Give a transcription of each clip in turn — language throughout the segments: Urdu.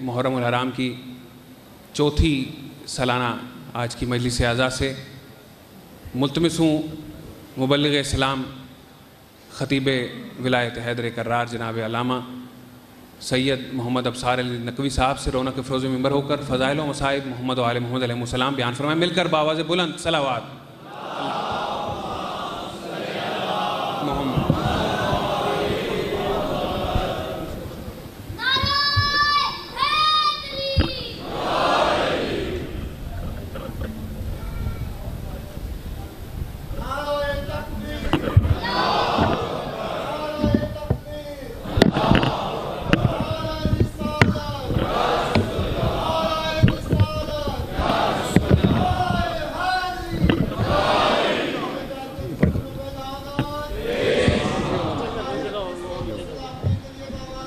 محرم الحرام کی چوتھی سالانہ آج کی مجلس اعزاز سے ملتمس ہوں مبلغ اسلام خطیب ولایت حیدر کرار جناب علامہ سید محمد ابصار علی نقوی صاحب سے رونق فروز ممبر ہو کر فضائل و مصائب محمد و آل محمد علیہ السلام بیان فرمائیں. مل کر بآواز بلند صلوات. محمد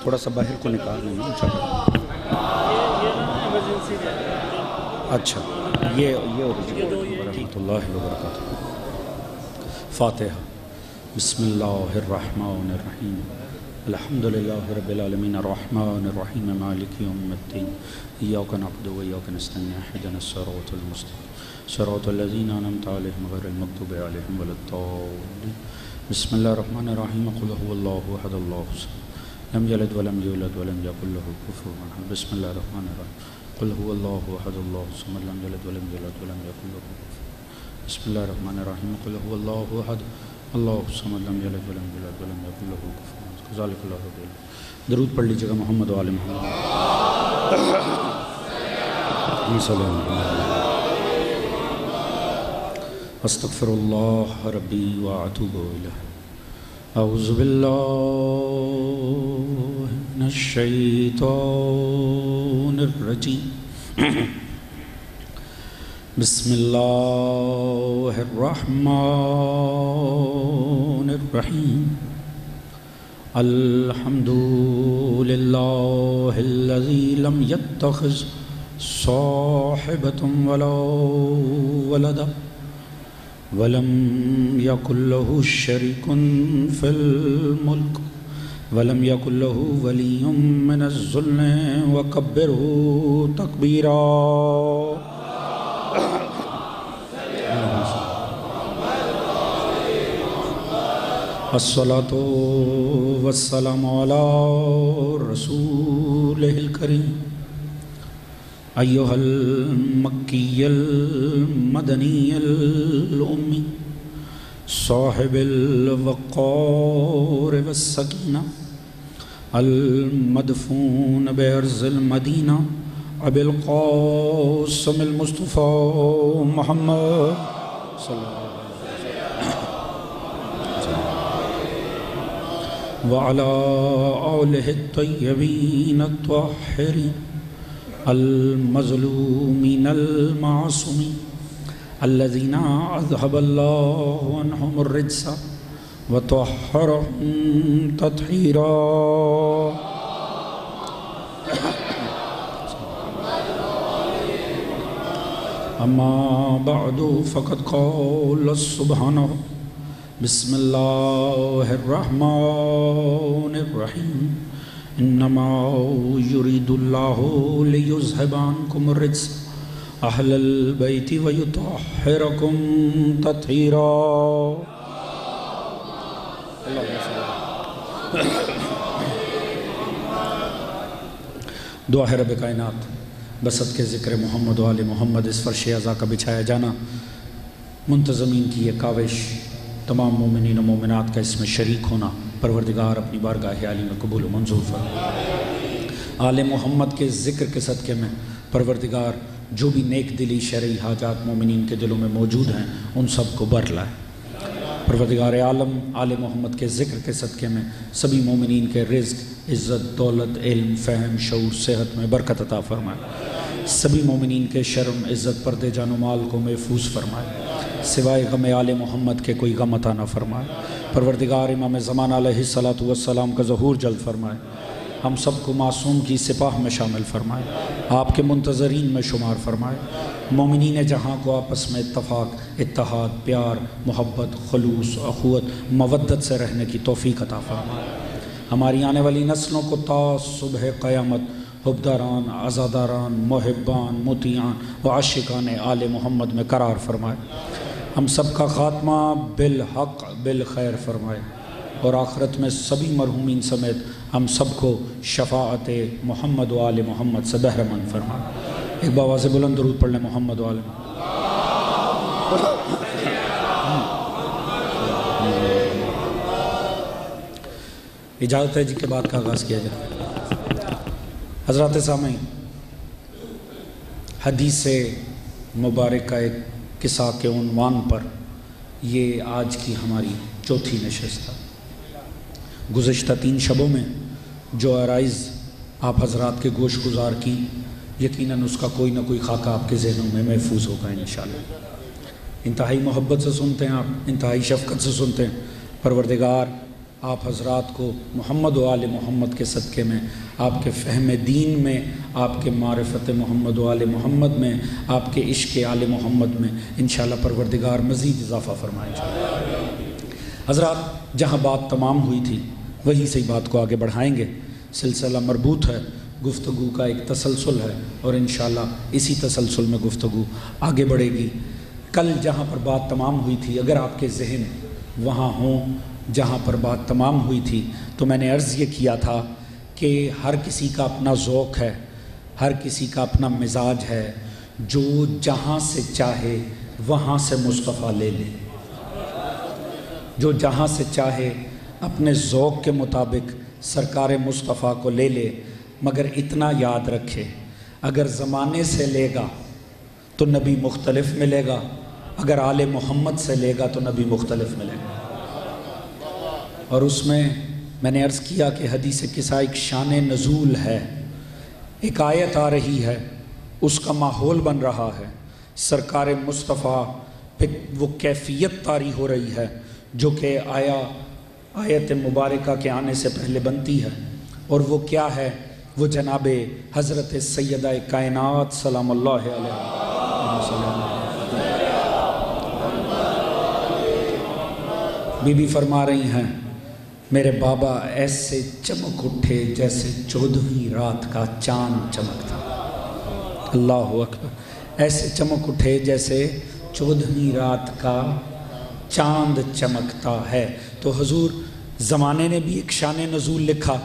تھوڑا سا باہر کو نکال لیں. اچھا یہ ورحمۃ اللہ وبرکاتہ. فاتحہ. بسم اللہ الرحمن الرحیم. الحمد للہ رب العالمین الرحمن الرحیم مالک یوم الدین. ایاک نعبد و ایاک نستعین اهدنا الصراط المستقیم صراط الذین انعمت علیہم غیر المغضوب علیہم ولا الضالین. بسم اللہ الرحمن الرحیم. قل هو اللہ احد اللہ الصمد لم یلد ولم یولد ولم یکن له کفوا احد. بسم اللہ الرحمن الرحیم. قل هو اللہ احد اللہ الصمد لم یلد ولم یولد ولم یکن له کفوا. بسم اللہ الرحمن الرحیم. قل هو اللہ احد اللہ الصمد لم یلد ولم یولد ولم یکن له کفوا احد. ذالک اللہ رب العالمین. درود پڑھ لیجیے گا محمد و آل محمد. استغفر اللہ ربی واتوب الیہ. اعوذ باللہ من الشیطان الرجیم. بسم اللہ الرحمن الرحیم. الحمد للہ الذی لم یتخذ صاحبۃ ولا ولدا ولم یکن له شریک فی الملک ولم یکن له ولی من الذل وکبرہ تکبیرا. الصلاۃ والسلام علی رسولہ الکریم ایہا المکی المدنی الامی صاحب الوقار والسکینہ المدفون بارض المدینہ ابی القاسم المصطفیٰ محمد صلی اللہ علیہ وسلم وعلی آلہ الطیبین الطاہرین المظلومین المعصومین الذین اذهب اللہ عنہم الرجس وطہرہم تطہیرا. اما بعد فقد قال سبحانہ بسم اللہ الرحمن الرحیم. انما یرید اللہ لیذہب عنکم الرجس اہل البیت ویطہرکم تطہیرا. دعا ہے رب کائنات بسط کے ذکر محمد و آل محمد اس فرش عزا کا بچھایا جانا منتظمین کی یہ کاوش تمام مومنین و مومنات کا اس میں شریک ہونا پروردگار اپنی بارگاہ عالی میں قبول و منظور فرما. آل محمد کے ذکر کے صدقے میں پروردگار جو بھی نیک دلی شرعی حاجات مومنین کے دلوں میں موجود ہیں ان سب کو بر لائے. پروردگار عالم آل محمد کے ذکر کے صدقے میں سبھی مومنین کے رزق عزت دولت علم فہم شعور صحت میں برکت عطا فرمائے. سبھی مومنین کے شرم عزت پردے جان و مال کو محفوظ فرمائے. سوائے غم آل محمد کے کوئی غم عطا نہ فرمائے. پروردگار امام زمان علیہ السلام کا ظہور جلد فرمائے. ہم سب کو معصوم کی سپاہ میں شامل فرمائے. آپ کے منتظرین میں شمار فرمائے. مومنین جہاں کو آپس میں اتفاق اتحاد پیار محبت خلوص اخوت مودت سے رہنے کی توفیق عطا فرمائے. ہماری آنے والی نسلوں کو تا صبح قیامت حبداران، عزاداران، محبان، مطیعان و عاشقان آل محمد میں قرار فرمائے۔ ہم سب کا خاتمہ بالحق بالخیر فرمائے، اور آخرت میں سبھی مرحومین سمیت ہم سب کو شفاعت محمد و آل محمد سے بہرمند فرمائے۔ ایک بآواز بلند درود پڑھ لیں محمد و آل محمد۔ اجازت ہے جی کے بعد کا آغاز کیا جائے۔ حضرات سامعین، حدیث مبارکہ قصہ کے عنوان پر یہ آج کی ہماری چوتھی نشست ہے۔ گزشتہ 3 شبوں میں جو عرائض آپ حضرات کے گوش گزار کی، یقیناً اس کا کوئی نہ کوئی خاکہ آپ کے ذہنوں میں محفوظ ہوگا انشاءاللہ۔ انتہائی محبت سے سنتے ہیں آپ، انتہائی شفقت سے سنتے ہیں۔ پروردگار آپ حضرات کو محمد و آل محمد کے صدقے میں، آپ کے فہم دین میں، آپ کے معرفت محمد و آل محمد میں، آپ کے عشق آل محمد میں انشاءاللہ پروردگار مزید اضافہ فرمائے جائے۔ حضرات، جہاں بات تمام ہوئی تھی وہیں سے بات کو آگے بڑھائیں گے۔ سلسلہ مربوط ہے، گفتگو کا ایک تسلسل ہے، اور انشاءاللہ اسی تسلسل میں گفتگو آگے بڑھے گی۔ کل جہاں پر بات تمام ہوئی تھی، اگر آپ کے ذہن وہاں ہوں جہاں پر بات تمام ہوئی تھی، تو میں نے عرض یہ کیا تھا کہ ہر کسی کا اپنا ذوق ہے، ہر کسی کا اپنا مزاج ہے، جو جہاں سے چاہے وہاں سے مصطفیٰ لے لے، جو جہاں سے چاہے اپنے ذوق کے مطابق سرکار مصطفیٰ کو لے لے، مگر اتنا یاد رکھے اگر زمانے سے لے گا تو نبی مختلف ملے گا، اگر آل محمد سے لے گا تو نبی مختلف ملے گا۔ اور اس میں نے عرض کیا کہ حدیث قصہ ایک شان نزول ہے، ایک آیت آ رہی ہے، اس کا ماحول بن رہا ہے، سرکار مصطفیٰ پہ وہ کیفیت طاری ہو رہی ہے جو کہ آیت مبارکہ کے آنے سے پہلے بنتی ہے، اور وہ کیا ہے؟ وہ جناب حضرت سیدہ کائنات سلام اللہ علیہ بی بی فرما رہی ہیں، میرے بابا ایسے چمک اٹھے جیسے 14ویں رات کا چاند چمکتا۔ اللہ اکبر، ایسے چمک اٹھے جیسے 14ویں رات کا چاند چمکتا ہے۔ تو حضور زمانے نے بھی ایک شان نزول لکھا،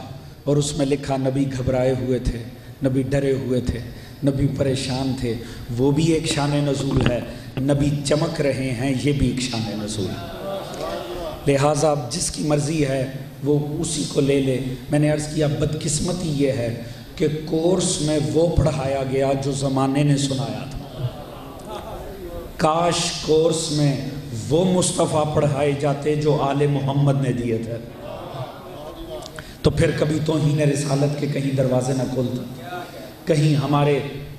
اور اس میں لکھا نبی گھبرائے ہوئے تھے، نبی ڈرے ہوئے تھے، نبی پریشان تھے، وہ بھی ایک شان نزول ہے۔ نبی چمک رہے ہیں، یہ بھی ایک شان نزول ہے۔ لہٰذا جس کی مرضی ہے وہ اسی کو لے لے۔ میں نے عرض کیا بدقسمتی یہ ہے کہ کورس میں وہ پڑھایا گیا جو زمانے نے سنایا تھا۔ کاش کورس میں وہ مصطفیٰ پڑھائے جاتے جو آل محمد نے دیے تھے، تو پھر کبھی توہین رسالت کے کہیں دروازے نہ کھولتا، کہیں ہمارے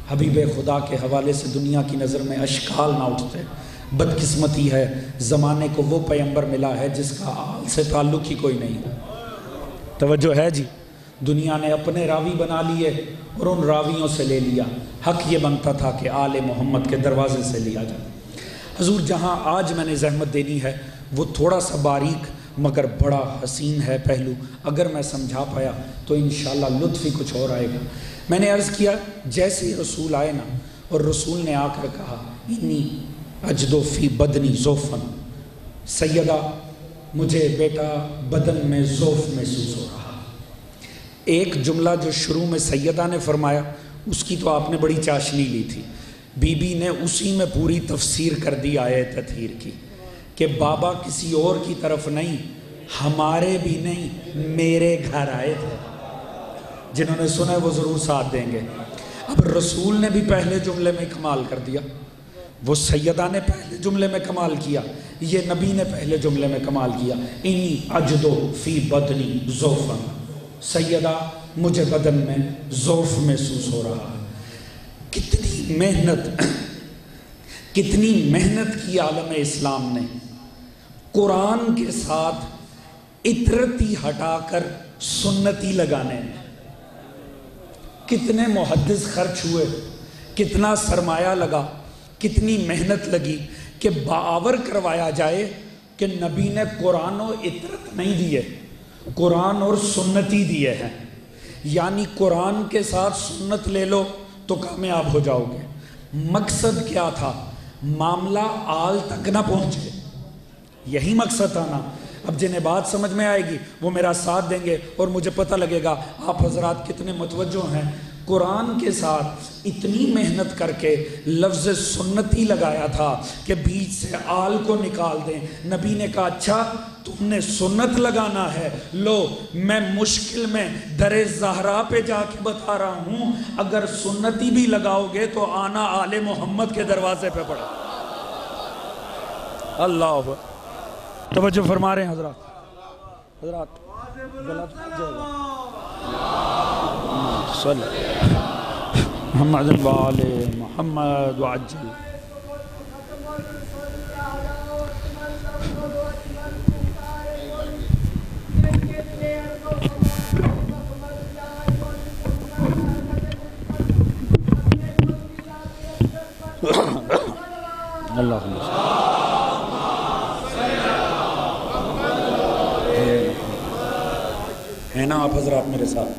حبیب خدا کے حوالے سے دنیا کی نظر میں اشکال نہ اٹھتے۔ بدقسمتی ہے زمانے کو وہ پیغمبر ملا ہے جس کا آل سے تعلق ہی کوئی نہیں۔ توجہ ہے جی، دنیا نے اپنے راوی بنا لیے اور ان راویوں سے لے لیا۔ حق یہ بنتا تھا کہ آل محمد کے دروازے سے لیا جائے۔ حضور جہاں آج میں نے زحمت دینی ہے وہ تھوڑا سا باریک مگر بڑا حسین ہے پہلو، اگر میں سمجھا پایا تو انشاءاللہ لطف ہی کچھ اور آئے گا۔ میں نے عرض کیا جیسے رسول آئے نا، اور رسول نے آ کر کہا انی اجدو فی بدنی زوفن، سیدہ مجھے بیٹا بدن میں زوف محسوس ہو رہا۔ ایک جملہ جو شروع میں سیدہ نے فرمایا اس کی تو آپ نے بڑی چاشنی لی تھی، بی بی نے اسی میں پوری تفسیر کر دی آیت تطہیر کی کہ بابا کسی اور کی طرف نہیں، ہمارے بھی نہیں، میرے گھر آئے تھے۔ جنہوں نے سنا ہے وہ ضرور ساتھ دیں گے۔ اب رسول نے بھی پہلے جملے میں کمال کر دیا، وہ سیدہ نے پہلے جملے میں کمال کیا، یہ نبی نے پہلے جملے میں کمال کیا۔ انی اجدو فی بدنی زوفن، سیدہ مجھے بدن میں زوف محسوس ہو رہا ہے۔ کتنی محنت کی عالم اسلام نے قرآن کے ساتھ اطرتی ہٹا کر سنتی لگانے میں، کتنے محدث خرچ ہوئے، کتنا سرمایہ لگا، کتنی محنت لگی کہ باور کروایا جائے کہ نبی نے قرآن و اطرت نہیں دیے، قرآن اور سنتی دیے ہیں۔ یعنی قرآن کے ساتھ سنت لے لو تو کامیاب ہو جاؤ گے۔ مقصد کیا تھا؟ معاملہ آل تک نہ پہنچے، یہی مقصد تھا نا۔ اب جنہیں بات سمجھ میں آئے گی وہ میرا ساتھ دیں گے اور مجھے پتہ لگے گا آپ حضرات کتنے متوجہ ہیں۔ قرآن کے ساتھ اتنی محنت کر کے لفظ سنتی لگایا تھا کہ بیچ سے آل کو نکال دیں۔ نبی نے کہا اچھا تم نے سنت لگانا ہے، لو میں مشکل میں در زہرا پہ جا کے بتا رہا ہوں، اگر سنتی بھی لگاؤ گے تو آنا آل محمد کے دروازے پہ پڑا۔ اللہ توجہ فرما رہے ہیں حضرات غلط صلی محمد وآل محمد وعجل۔ اللہ ہے نا آپ حضرات میرے ساتھ؟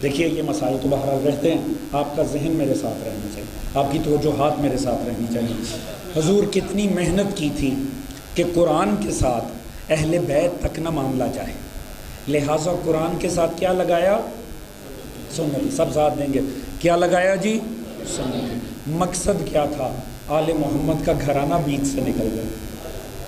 دیکھیے یہ مسائل تو بہرحال رہتے ہیں، آپ کا ذہن میرے ساتھ رہنا چاہیے، آپ کی توجہات میرے ساتھ رہنی چاہیے۔ حضور کتنی محنت کی تھی کہ قرآن کے ساتھ اہل بیت تک نہ معاملہ جائے، لہٰذا قرآن کے ساتھ کیا لگایا؟ سنت۔ سب ساتھ دیں گے، کیا لگایا جی؟ سنت۔ مقصد کیا تھا؟ آل محمد کا گھرانہ بیچ سے نکل گیا،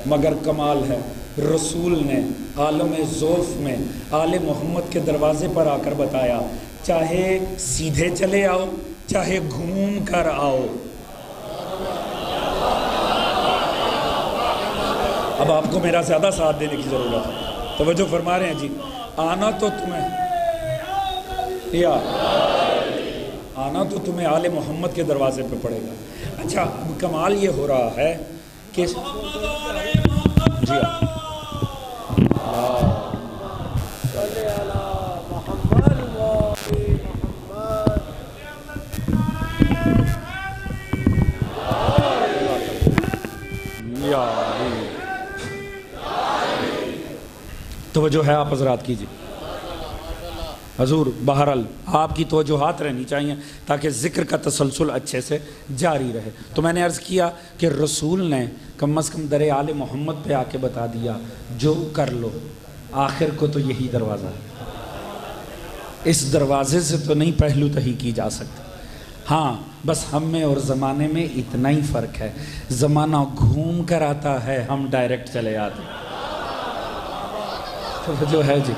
مگر کمال ہے رسول نے عالم ذوف میں آل محمد کے دروازے پر آ کر بتایا، چاہے سیدھے چلے آؤ چاہے گھوم کر آؤ۔ اب آپ کو میرا زیادہ ساتھ دینے کی ضرورت ہے، توجہ فرما رہے ہیں جی؟ آنا تو تمہیں آل محمد کے دروازے پہ پڑے گا۔ اچھا اب کمال یہ ہو رہا ہے کہ جی توجہ ہے آپ حضرات کیجیے۔ حضور بہرحال آپ کی توجہات رہنی چاہیے تاکہ ذکر کا تسلسل اچھے سے جاری رہے۔ تو میں نے عرض کیا کہ رسول نے کم از کم در آل محمد پہ آ کے بتا دیا جو کر لو، آخر کو تو یہی دروازہ ہے، اس دروازے سے تو نہیں پہلو تہی کی جا سکتی۔ ہاں بس ہم میں اور زمانے میں اتنا ہی فرق ہے، زمانہ گھوم کر آتا ہے، ہم ڈائریکٹ چلے آتے ہیں۔ تو جو ہے جی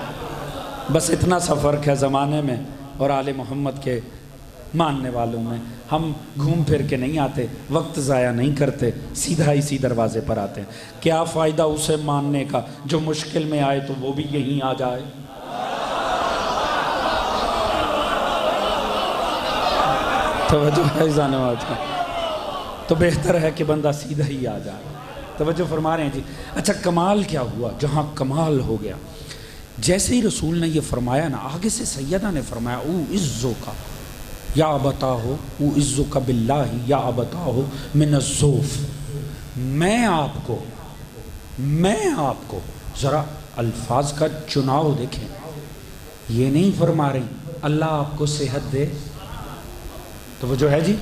بس اتنا سا فرق ہے زمانے میں اور آل محمد کے ماننے والوں میں۔ ہم گھوم پھر کے نہیں آتے، وقت ضائع نہیں کرتے، سیدھا اسی دروازے پر آتے ہیں۔ کیا فائدہ اسے ماننے کا جو مشکل میں آئے تو وہ بھی یہیں آ جائے؟ توجہ ہے جانوات کا، تو بہتر ہے کہ بندہ سیدھا ہی آ جائے۔ توجہ فرما رہے ہیں جی؟ اچھا کمال کیا ہوا؟ جہاں کمال ہو گیا، جیسے ہی رسول نے یہ فرمایا نا، آگے سے سیدہ نے فرمایا او عزو کا یا ابتا ہو، او عزو کا باللہ یا ابتا ہو من الزوف۔ میں آپ کو ذرا الفاظ کا چناؤ دیکھیں، یہ نہیں فرما رہی اللہ آپ کو صحت دے، تو وہ جو ہے جی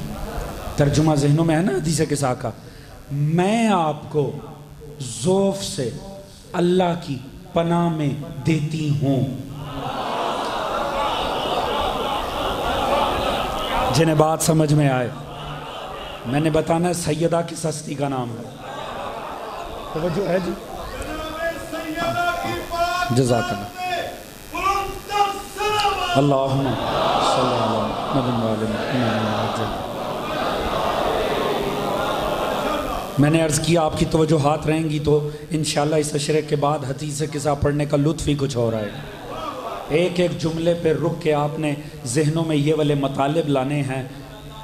ترجمہ ذہنوں میں ہے نا حدیث قصہ کا، میں آپ کو زوف سے اللہ کی پناہ میں دیتی ہوں۔ جنہیں بات سمجھ میں آئے، میں نے بتانا ہے سیدہ کس ہستی کا نام ہے، توجہ ہے جی؟ جزاک اللہ، اللہم صلی اللہ علیہ وسلم۔ میں نے عرض کیا آپ کی توجہات رہیں گی تو انشاءاللہ اس عشرے کے بعد حدیث قصہ پڑھنے کا لطف ہی کچھ ہو رہا ہے۔ ایک ایک جملے پہ رک کے آپ نے ذہنوں میں یہ والے مطالب لانے ہیں،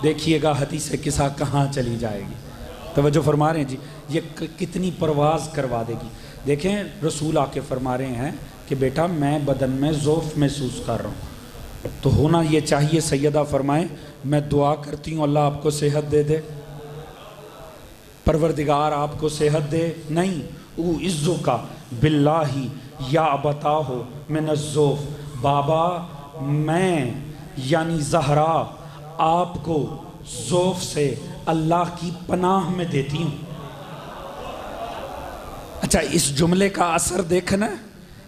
دیکھیے گا حدیث قصہ کہاں چلی جائے گی۔ توجہ فرما رہے ہیں جی؟ یہ کتنی پرواز کروا دے گی۔ دیکھیں رسول آ کے فرما رہے ہیں کہ بیٹا میں بدن میں ضعف محسوس کر رہا ہوں، تو ہونا یہ چاہیے سیدہ فرمائیں میں دعا کرتی ہوں اللہ آپ کو صحت دے دے، پروردگار آپ کو صحت دے، نہیں او عزو کا باللہ یا ابتا ہو من الزوف، بابا میں یعنی زہرا آپ کو ذوف سے اللہ کی پناہ میں دیتی ہوں۔ اچھا، اس جملے کا اثر دیکھنا،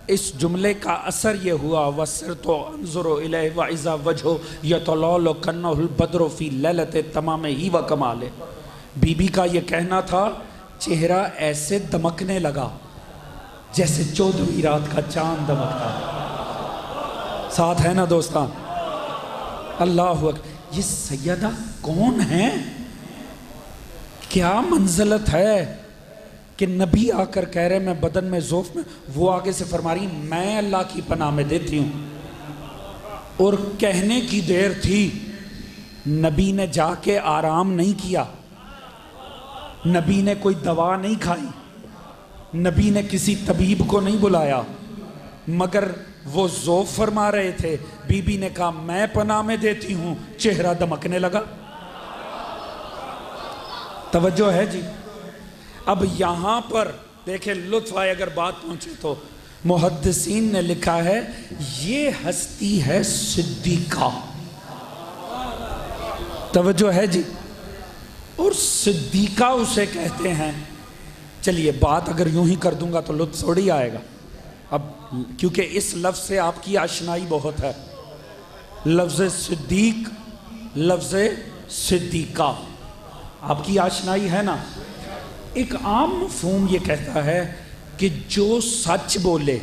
اس جملے کا اثر یہ ہوا وَسِرْتُ أَنْظُرُ إِلَيْهِ وَإِذَا وَجْهُ يَتَلَأْلَأُ كَأَنَّهُ الْبَدْرُ فِي لَيْلَةِ تَمَامِهِ وَكَمَالِهِ۔ بی بی کا یہ کہنا تھا چہرہ ایسے دمکنے لگا جیسے 14ویں رات کا چاند دمکتا ہے۔ ساتھ ہے نا دوستان؟ اللہ اکبر۔ یہ سیدہ کون ہیں؟ کیا منزلت ہے کہ نبی آ کر کہہ رہے میں بدن میں ذوف میں، وہ آگے سے فرما رہی میں اللہ کی پناہ میں دیتی ہوں۔ اور کہنے کی دیر تھی، نبی نے جا کے آرام نہیں کیا، نبی نے کوئی دوا نہیں کھائی، نبی نے کسی طبیب کو نہیں بلایا، مگر وہ ذوف فرما رہے تھے۔ بی بی نے کہا میں پناہ میں دیتی ہوں، چہرہ دمکنے لگا۔ توجہ ہے جی؟ اب یہاں پر دیکھیں لطف آئے اگر بات پہنچے تو محدثین نے لکھا ہے یہ ہستی ہے صدیقہ۔ توجہ ہے جی؟ اور صدیقہ اسے کہتے ہیں۔ چلیے بات اگر یوں ہی کر دوں گا تو لطف تھوڑی آئے گا، اب کیونکہ اس لفظ سے آپ کی آشنائی بہت ہے۔ لفظ صدیق، لفظ صدیقہ آپ کی آشنائی ہے نا؟ ایک عام مفہوم یہ کہتا ہے کہ جو سچ بولے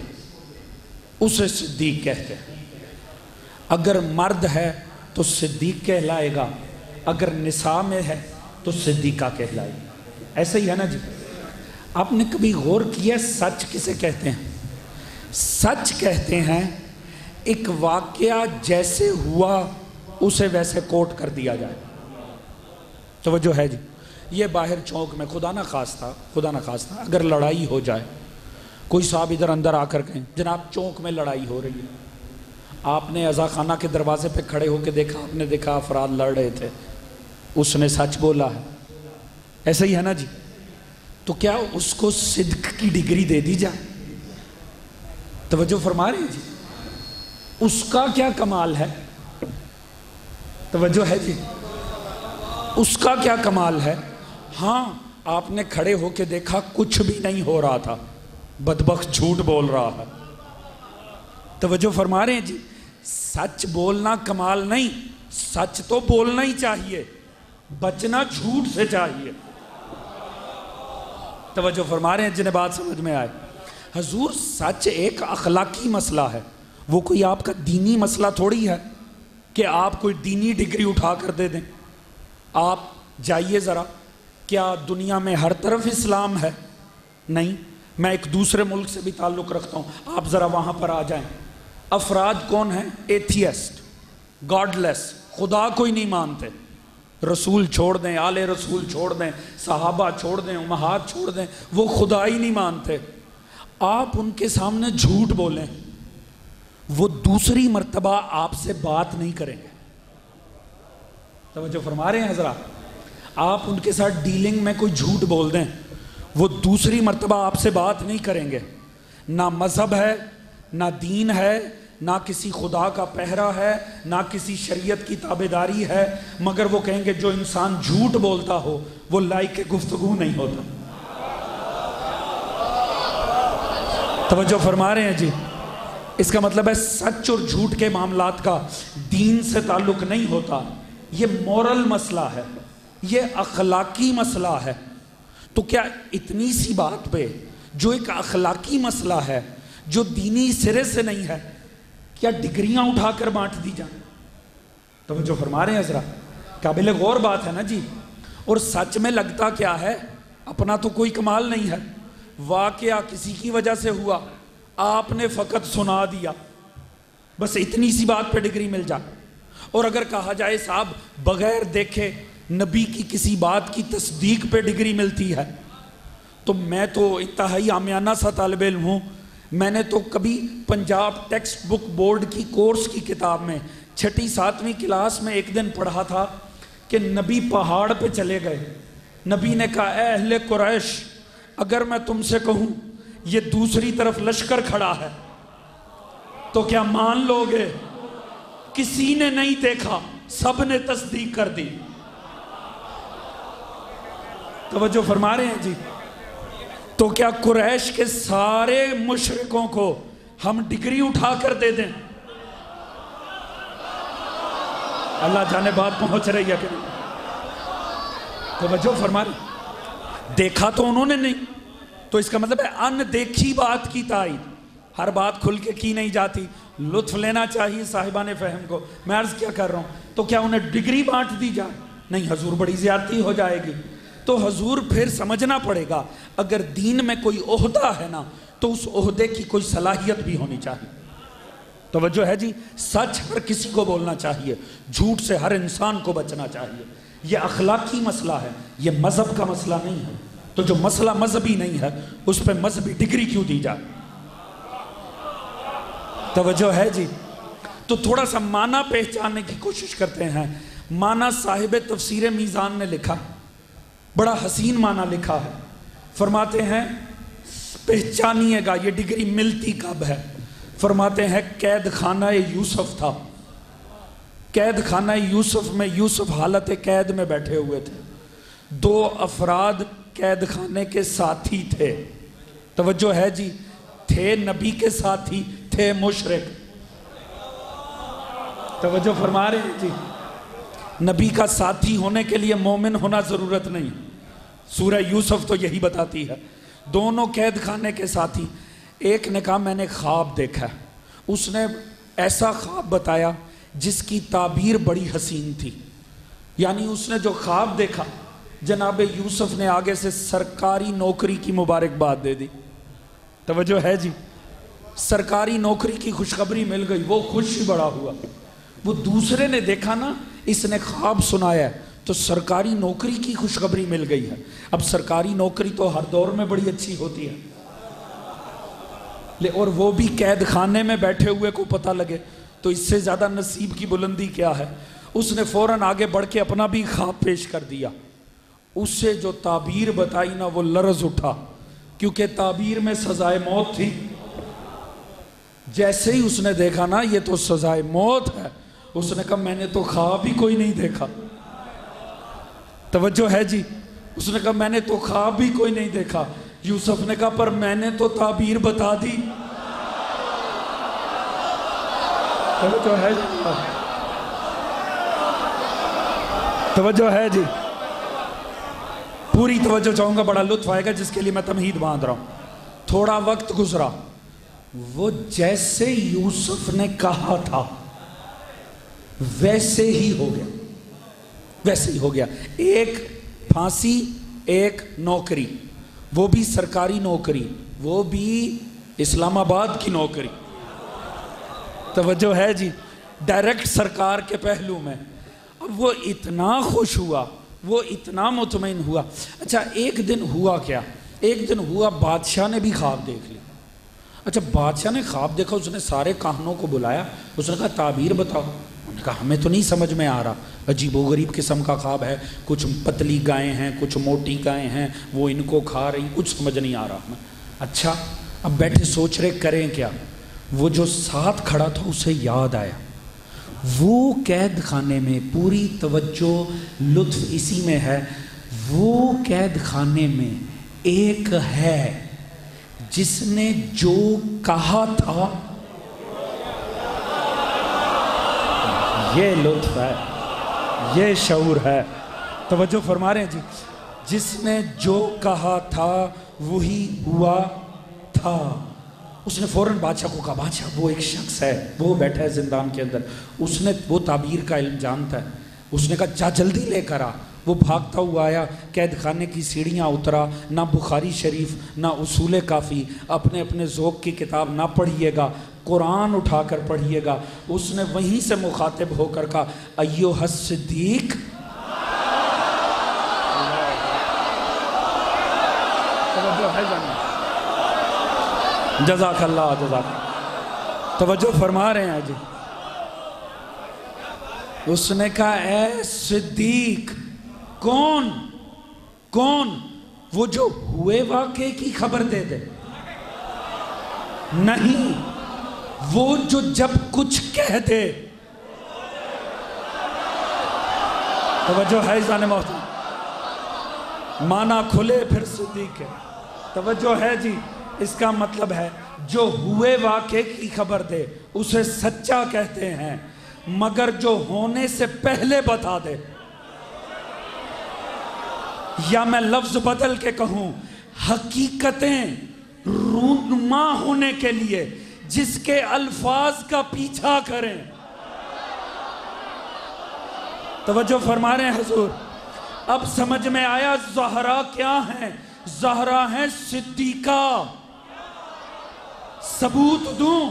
اسے صدیق کہتے ہیں۔ اگر مرد ہے تو صدیق کہلائے گا، اگر نساء میں ہے تو صدیقہ کہلائے گا۔ ایسا ہی ہے نا جی؟ آپ نے کبھی غور کیا سچ کسے کہتے ہیں؟ سچ کہتے ہیں ایک واقعہ جیسے ہوا اسے ویسے کوٹ کر دیا جائے۔ توجہ ہے جی؟ یہ باہر چوک میں خدا نہ خواستہ اگر لڑائی ہو جائے، کوئی صاحب ادھر اندر آ کر کہیں جناب چوک میں لڑائی ہو رہی ہے، آپ نے عزا خانہ کے دروازے پہ کھڑے ہو کے دیکھا، آپ نے دیکھا افراد لڑ رہے تھے، اس نے سچ بولا ہے، ایسا ہی ہے نا جی؟ تو کیا اس کو صدق کی ڈگری دے دی جائے؟ توجہ فرما رہے ہیں جی؟ اس کا کیا کمال ہے؟ توجہ ہے جی؟ اس کا کیا کمال ہے؟ ہاں آپ نے کھڑے ہو کے دیکھا کچھ بھی نہیں ہو رہا تھا، بدبخت جھوٹ بول رہا ہے۔ توجہ فرما رہے ہیں جی؟ سچ بولنا کمال نہیں، سچ تو بولنا ہی چاہیے، بچنا جھوٹ سے چاہیے۔ توجہ فرما رہے ہیں جنہیں بات سمجھ میں آئے؟ حضور سچ ایک اخلاقی مسئلہ ہے، وہ کوئی آپ کا دینی مسئلہ تھوڑی ہے کہ آپ کوئی دینی ڈگری اٹھا کر دے دیں۔ آپ جائیے ذرا، کیا دنیا میں ہر طرف اسلام ہے؟ نہیں، میں ایک دوسرے ملک سے بھی تعلق رکھتا ہوں، آپ ذرا وہاں پر آ جائیں۔ افراد کون ہیں؟ ایتھیسٹ، گاڈ لیس، خدا کوئی نہیں مانتے، رسول چھوڑ دیں، آل رسول چھوڑ دیں، صحابہ چھوڑ دیں، امہات چھوڑ دیں، وہ خدا ہی نہیں مانتے۔ آپ ان کے سامنے جھوٹ بولیں، وہ دوسری مرتبہ آپ سے بات نہیں کریں گے۔ توجہ فرما رہے ہیں حضرات؟ آپ ان کے ساتھ ڈیلنگ میں کوئی جھوٹ بول دیں، وہ دوسری مرتبہ آپ سے بات نہیں کریں گے۔ نہ مذہب ہے، نہ دین ہے، نہ کسی خدا کا پہرا ہے، نہ کسی شریعت کی تابعداری ہے، مگر وہ کہیں گے جو انسان جھوٹ بولتا ہو وہ لائق گفتگو نہیں ہوتا۔ توجہ فرما رہے ہیں جی؟ اس کا مطلب ہے سچ اور جھوٹ کے معاملات کا دین سے تعلق نہیں ہوتا، یہ مورل مسئلہ ہے، یہ اخلاقی مسئلہ ہے۔ تو کیا اتنی سی بات پہ جو ایک اخلاقی مسئلہ ہے، جو دینی سرے سے نہیں ہے، کیا ڈگریاں اٹھا کر بانٹ دی جائیں؟ توجہ فرما رہے ہیں حضرات؟ قابل غور بات ہے نا جی؟ اور سچ میں لگتا کیا ہے؟ اپنا تو کوئی کمال نہیں ہے، واقعہ کسی کی وجہ سے ہوا، آپ نے فقط سنا دیا، بس اتنی سی بات پہ ڈگری مل جائے۔ اور اگر کہا جائے صاحب بغیر دیکھے نبی کی کسی بات کی تصدیق پہ ڈگری ملتی ہے، تو میں تو انتہائی عامیانہ سا طالب علم ہوں، میں نے تو کبھی پنجاب ٹیکسٹ بک بورڈ کی کورس کی کتاب میں 6 7ویں کلاس میں ایک دن پڑھا تھا کہ نبی پہاڑ پہ چلے گئے، نبی نے کہا اے اہل قریش، اگر میں تم سے کہوں یہ دوسری طرف لشکر کھڑا ہے تو کیا مان لو گے؟ کسی نے نہیں دیکھا، سب نے تصدیق کر دی۔ توجہ فرما رہے ہیں جی؟ تو کیا قریش کے سارے مشرکوں کو ہم ڈگری اٹھا کر دے دیں؟ اللہ جانے بات پہنچ رہی ہے کہ نہیں؟ توجہ فرما رہے؟ دیکھا تو انہوں نے نہیں، تو اس کا مطلب ہے ان دیکھی بات کی تائید۔ ہر بات کھل کے کی نہیں جاتی، لطف لینا چاہیے صاحبان فہم کو۔ میں عرض کیا کر رہا ہوں، تو کیا انہیں ڈگری بانٹ دی جائے؟ نہیں حضور، بڑی زیادتی ہو جائے گی۔ تو حضور پھر سمجھنا پڑے گا، اگر دین میں کوئی عہدہ ہے نا تو اس عہدے کی کوئی صلاحیت بھی ہونی چاہیے۔ توجہ ہے جی؟ سچ ہر کسی کو بولنا چاہیے، جھوٹ سے ہر انسان کو بچنا چاہیے۔ یہ اخلاقی مسئلہ ہے، یہ مذہب کا مسئلہ نہیں ہے۔ تو جو مسئلہ مذہبی نہیں ہے اس پہ مذہبی ڈگری کیوں دی جائے؟ توجہ ہے جی؟ تو تھوڑا سا معنی پہچاننے کی کوشش کرتے ہیں۔ معنی صاحب تفسیر میزان نے لکھا، بڑا حسین معنی لکھا ہے۔ فرماتے ہیں پہچانیے گا یہ ڈگری ملتی کب ہے۔ فرماتے ہیں قید خانہ یوسف تھا، قید خانہ یوسف میں یوسف حالت قید میں بیٹھے ہوئے تھے، دو افراد قید خانے کے ساتھی تھے۔ توجہ ہے جی؟ تھے نبی کے ساتھی، تھے مشرک۔ توجہ فرما رہے ہیں جی؟ نبی کا ساتھی ہونے کے لیے مومن ہونا ضرورت نہیں، سورہ یوسف تو یہی بتاتی ہے۔ دونوں قید خانے کے ساتھی، ایک نے کہا میں نے خواب دیکھا، اس نے ایسا خواب بتایا جس کی تعبیر بڑی حسین تھی۔ یعنی اس نے جو خواب دیکھا، جناب یوسف نے آگے سے سرکاری نوکری کی مبارکباد دے دی۔ توجہ ہے جی؟ سرکاری نوکری کی خوشخبری مل گئی، وہ خوش ہی بڑا ہوا۔ وہ دوسرے نے دیکھا نا، اس نے خواب سنایا ہے تو سرکاری نوکری کی خوشخبری مل گئی ہے۔ اب سرکاری نوکری تو ہر دور میں بڑی اچھی ہوتی ہے، اور وہ بھی قید خانے میں بیٹھے ہوئے کو پتہ لگے تو اس سے زیادہ نصیب کی بلندی کیا ہے۔ اس نے فوراً آگے بڑھ کے اپنا بھی خواب پیش کر دیا۔ اس سے جو تعبیر بتائی نا وہ لرز اٹھا، کیونکہ تعبیر میں سزائے موت تھی۔ جیسے ہی اس نے دیکھا نا یہ تو سزائے موت ہے، اس نے کہا میں نے تو خواب ہی کوئی نہیں دیکھا۔ توجہ ہے جی؟ اس نے کہا میں نے تو خواب ہی کوئی نہیں دیکھا۔ یوسف نے کہا پر میں نے تو تعبیر بتا دی۔ توجہ ہے جی؟ توجہ ہے جی؟ پوری توجہ چاہوں گا، بڑا لطف آئے گا جس کے لیے میں تمہید باندھ رہا ہوں۔ تھوڑا وقت گزرا، وہ جیسے یوسف نے کہا تھا ویسے ہی ہو گیا، ویسے ہی ہو گیا۔ ایک پھانسی، ایک نوکری، وہ بھی سرکاری نوکری، وہ بھی اسلام آباد کی نوکری۔ توجہ ہے جی؟ ڈائریکٹ سرکار کے پہلو میں۔ اب وہ اتنا خوش ہوا، وہ اتنا مطمئن ہوا۔ اچھا ایک دن ہوا کیا؟ ایک دن ہوا بادشاہ نے بھی خواب دیکھ لیا۔ اچھا بادشاہ نے خواب دیکھا، اس نے سارے کاہنوں کو بلایا، اس نے کہا تعبیر بتاؤ۔ انہوں نے کہا ہمیں تو نہیں سمجھ میں آ رہا، عجیب و غریب قسم کا خواب ہے، کچھ پتلی گائیں ہیں، کچھ موٹی گائیں ہیں، وہ ان کو کھا رہی، کچھ سمجھ نہیں آ رہا ہمیں۔ اچھا اب بیٹھے سوچ رہے کریں کیا؟ وہ جو ساتھ کھڑا تھا اسے یاد آیا، وہ قید خانے میں، پوری توجہ لطف اسی میں ہے، وہ قید خانے میں ایک ہے جس نے جو کہا تھا، یہ لطف ہے، یہ شعور ہے۔ توجہ فرما رہے ہیں جی؟ جس نے جو کہا تھا وہی ہوا تھا۔ اس نے فوراً بادشاہ کو کہا بادشاہ وہ ایک شخص ہے، وہ بیٹھا ہے زندان کے اندر، اس نے وہ تعبیر کا علم جانتا ہے۔ اس نے کہا جا جلدی لے کر آ۔ وہ بھاگتا ہوا آیا، قید خانے کی سیڑھیاں اترا۔ نہ بخاری شریف نہ اصول کافی، اپنے اپنے ذوق کی کتاب نہ پڑھیے گا، قرآن اٹھا کر پڑھیے گا۔ اس نے وہیں سے مخاطب ہو کر کہا ایھا الصدیق، جزاک اللہ، جزاک۔ توجہ فرما رہے ہیں جی؟ اس نے کہا اے صدیق۔ کون؟ کون؟ وہ جو ہوئے واقعے کی خبر دے دے؟ نہیں، وہ جو جب کچھ کہہ دے توجہ ہے عزیزان محترم، مانا کھلے پھر صدیق ہے، توجہ ہے جی، اس کا مطلب ہے جو ہوئے واقعے کی خبر دے اسے سچا کہتے ہیں، مگر جو ہونے سے پہلے بتا دے، یا میں لفظ بدل کے کہوں حقیقتیں رونما ہونے کے لیے جس کے الفاظ کا پیچھا کریں۔ توجہ فرما رہے ہیں حضور، اب سمجھ میں آیا زہرا کیا ہیں؟ زہرا ہیں صدیقہ۔ ثبوت دوں؟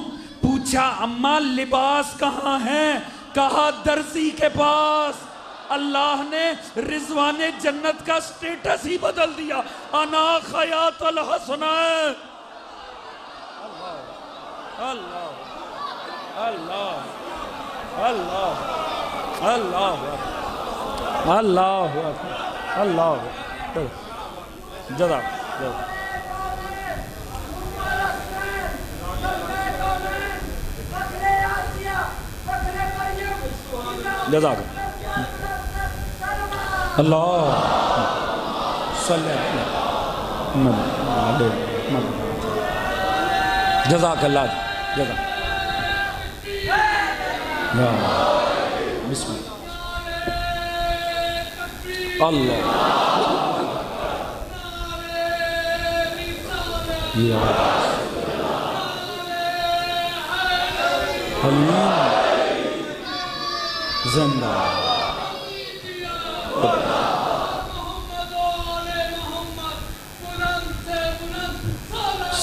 پوچھا اماں لباس کہاں ہے؟ کہا درزی کے پاس۔ اللہ نے رضوان جنت کا سٹیٹس ہی بدل دیا، انا خیاط الحسنین۔ اللہ اللہ اللہ اللہ اللہ اللہ جزاک جزاک اللہ صلی اللہ جزاک اللہ جزاک بسم اللہ حلیم زندہ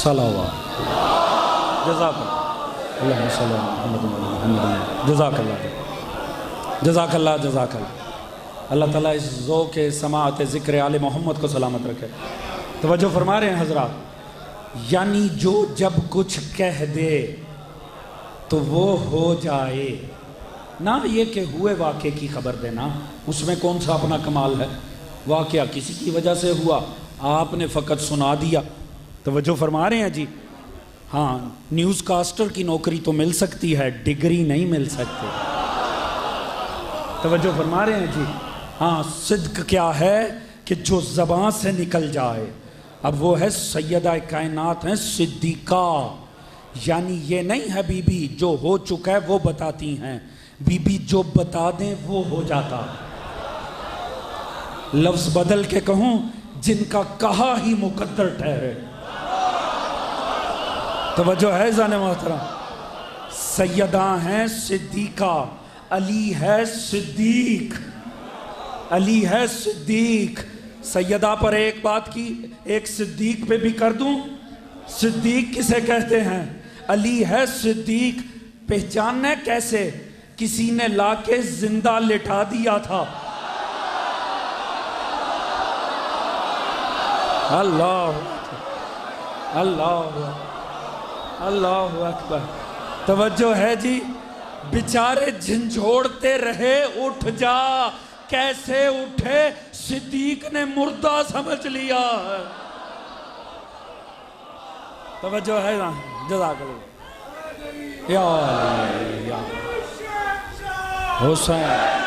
صلوات جزاک اللہ صلی اللہ جزاک اللہ جزاک اللہ جزاک اللہ۔ اللہ تعالیٰ اس ذوق سماعت ذکر آل محمد کو سلامت رکھے۔ توجہ فرما رہے ہیں حضرات، یعنی جو جب کچھ کہہ دے تو وہ ہو جائے، نہ یہ کہ ہوئے واقعے کی خبر دینا، اس میں کون سا اپنا کمال ہے؟ واقعہ کسی کی وجہ سے ہوا، آپ نے فقط سنا دیا۔ توجہ فرما رہے ہیں جی، ہاں نیوز کاسٹر کی نوکری تو مل سکتی ہے، ڈگری نہیں مل سکتی۔ توجہ فرما رہے ہیں جی، ہاں صدق کیا ہے کہ جو زبان سے نکل جائے۔ اب وہ ہے سیدہ کائنات ہیں صدیقہ، یعنی یہ نہیں ہے بی بی جو ہو چکا ہے وہ بتاتی ہیں، بی بی جو بتا دیں وہ ہو جاتا۔ لفظ بدل کے کہوں جن کا کہا ہی مقدر ٹھہرے۔ توجہ ہے زانے محترم، سیدہ ہیں صدیقہ، علی ہے صدیق، علی ہے صدیق۔ سیدہ پر ایک بات کی، ایک صدیق پہ بھی کر دوں، صدیق کسے کہتے ہیں؟ علی ہے صدیق۔ پہچاننا کیسے؟ کسی نے لا کے زندہ لٹا دیا تھا۔ اللہ اللہ اللہ اکبر۔ توجہ ہے جی، بیچارے جھنجھوڑتے رہے اٹھ جا، کیسے اٹھے؟ صدیق نے مردہ سمجھ لیا ہے۔ توجہ ہے نا، جزاک اللہ یا علی یا حسین۔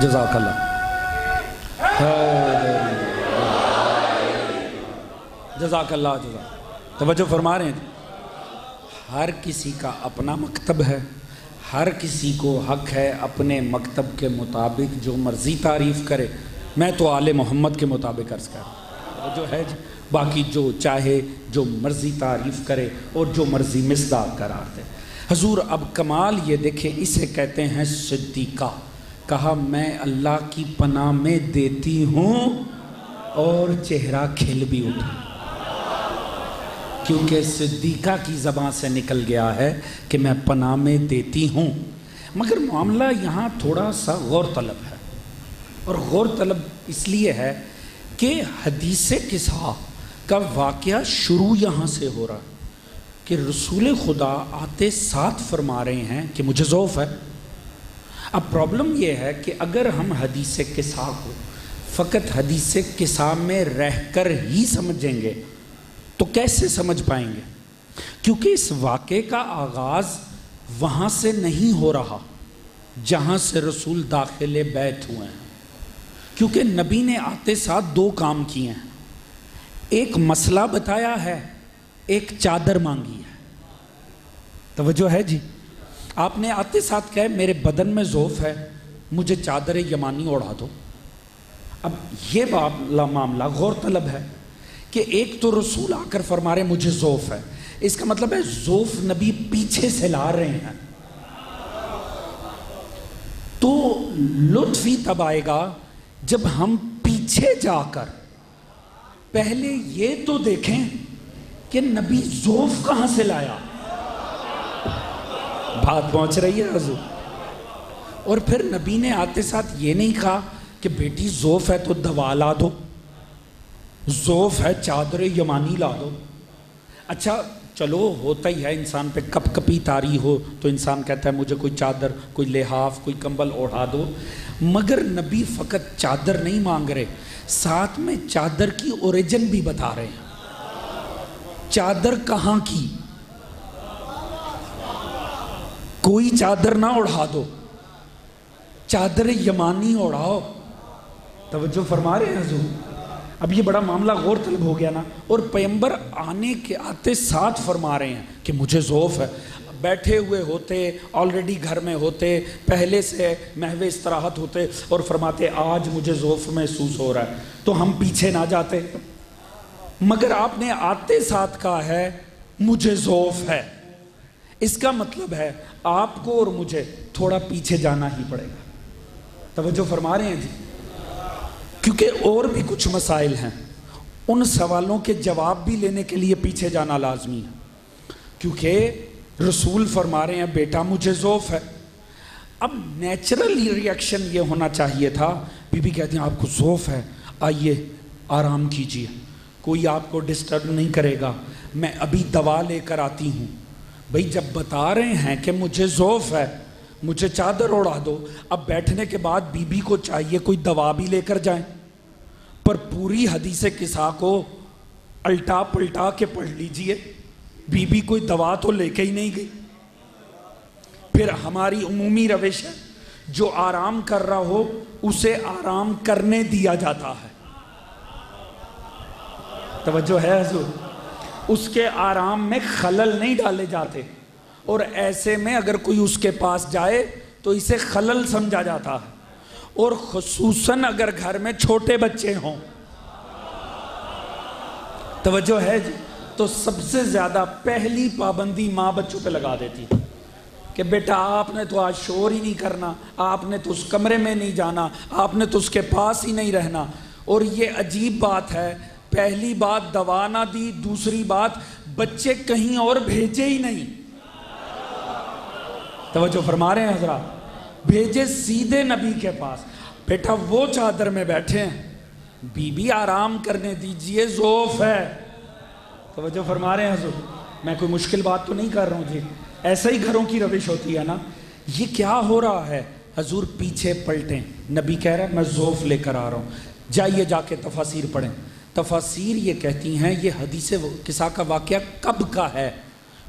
جزاک اللہ جزاک اللہ جزاک۔ توجہ فرما رہے ہیں، ہر کسی کا اپنا مکتب ہے، ہر کسی کو حق ہے اپنے مکتب کے مطابق جو مرضی تعریف کرے۔ میں تو آل محمد کے مطابق عرض کر رہا ہوں، جو ہے باقی جو چاہے جو مرضی تعریف کرے اور جو مرضی مصداق قرار دے۔ حضور اب کمال یہ دیکھیں، اسے کہتے ہیں صدیقہ۔ کہا میں اللہ کی پناہ میں دیتی ہوں اور چہرہ کھل بھی اٹھا، کیونکہ صدیقہ کی زبان سے نکل گیا ہے کہ میں پناہ میں دیتی ہوں۔ مگر معاملہ یہاں تھوڑا سا غور طلب ہے، اور غور طلب اس لیے ہے کہ حدیث قصہ کا واقعہ شروع یہاں سے ہو رہا ہے کہ رسول خدا آتے ساتھ فرما رہے ہیں کہ مجھے ذوف ہے۔ اب پرابلم یہ ہے کہ اگر ہم حدیث قصہ کو فقط حدیث قصہ میں رہ کر ہی سمجھیں گے تو کیسے سمجھ پائیں گے؟ کیونکہ اس واقعے کا آغاز وہاں سے نہیں ہو رہا جہاں سے رسول داخل بیت ہوئے ہیں، کیونکہ نبی نے آتے ساتھ دو کام کیے ہیں، ایک مسئلہ بتایا ہے، ایک چادر مانگی ہے۔ توجہ ہے جی؟ آپ نے آتے ساتھ کہا میرے بدن میں ضعف ہے، مجھے چادر یمانی اڑا دو۔ اب یہ معاملہ غور طلب ہے کہ ایک تو رسول آ کر فرما رہے مجھے ضعف ہے، اس کا مطلب ہے ضعف نبی پیچھے سے لا رہے ہیں، تو لطف ہی تب آئے گا جب ہم پیچھے جا کر پہلے یہ تو دیکھیں کہ نبی ضعف کہاں سے لایا۔ بات پہنچ رہی ہے حضور؟ اور پھر نبی نے آتے ساتھ یہ نہیں کہا کہ بیٹی ضعف ہے تو دوا لا دو، ضعف ہے چادر یمانی لا دو۔ اچھا چلو ہوتا ہی ہے انسان پہ کپ کپی طاری ہو تو انسان کہتا ہے مجھے کوئی چادر، کوئی لحاف، کوئی کمبل اوڑھا دو، مگر نبی فقط چادر نہیں مانگ رہے، ساتھ میں چادر کی اوریجن بھی بتا رہے ہیں۔ چادر کہاں کی؟ کوئی چادر نہ اڑھا دو، چادر یمانی اڑھاؤ۔ توجہ فرما رہے ہیں حضور؟ اب یہ بڑا معاملہ غور طلب ہو گیا نا، اور پیغمبر آنے کے آتے ساتھ فرما رہے ہیں کہ مجھے ضعف ہے۔ بیٹھے ہوئے ہوتے، آلریڈی گھر میں ہوتے، پہلے سے محو استراحت ہوتے اور فرماتے آج مجھے ضعف محسوس ہو رہا ہے، تو ہم پیچھے نہ جاتے، مگر آپ نے آتے ساتھ کہا ہے مجھے ضعف ہے، اس کا مطلب ہے آپ کو اور مجھے تھوڑا پیچھے جانا ہی پڑے گا۔ توجہ فرما رہے ہیں جی؟ کیونکہ اور بھی کچھ مسائل ہیں، ان سوالوں کے جواب بھی لینے کے لیے پیچھے جانا لازمی ہے، کیونکہ رسول فرما رہے ہیں بیٹا مجھے ضعف ہے۔ اب نیچرل ریاکشن یہ ہونا چاہیے تھا، بی بی کہتی ہیں آپ کو ضعف ہے، آئیے آرام کیجئے، کوئی آپ کو ڈسٹرب نہیں کرے گا، میں ابھی دوا لے کر آتی ہوں۔ بھئی جب بتا رہے ہیں کہ مجھے ضعف ہے، مجھے چادر اڑا دو، اب بیٹھنے کے بعد بی بی کو چاہیے کوئی دوا بھی لے کر جائیں، پر پوری حدیث قصہ کو الٹا پلٹا کے پڑھ لیجئے، بی بی کوئی دوا تو لے کے ہی نہیں گئی۔ پھر ہماری عمومی روش ہے جو آرام کر رہا ہو اسے آرام کرنے دیا جاتا ہے۔ توجہ ہے حضور؟ اس کے آرام میں خلل نہیں ڈالے جاتے، اور ایسے میں اگر کوئی اس کے پاس جائے تو اسے خلل سمجھا جاتا ہے، اور خصوصاً اگر گھر میں چھوٹے بچے ہوں۔ توجہ ہے جی؟ تو سب سے زیادہ پہلی پابندی ماں بچوں پہ لگا دیتی کہ بیٹا آپ نے تو آج شور ہی نہیں کرنا، آپ نے تو اس کمرے میں نہیں جانا، آپ نے تو اس کے پاس ہی نہیں رہنا۔ اور یہ عجیب بات ہے، پہلی بات دوا نہ دی، دوسری بات بچے کہیں اور بھیجے ہی نہیں۔ توجہ فرما رہے ہیں حضرات؟ بھیجے سیدھے نبی کے پاس، بیٹا وہ چادر میں بیٹھے ہیں، بی بی آرام کرنے دیجئے، ضعف ہے۔ توجہ فرما رہے ہیں حضور؟ میں کوئی مشکل بات تو نہیں کر رہا ہوں جی، ایسا ہی گھروں کی روش ہوتی ہے نا۔ یہ کیا ہو رہا ہے؟ حضور پیچھے پلٹیں، نبی کہہ رہا ہے میں ضعف لے کر آ رہا ہوں، جائیے جا کے تفاسیر پڑھیں۔ تفاسیر یہ کہتی ہیں یہ حدیث قصہ کا واقعہ کب کا ہے،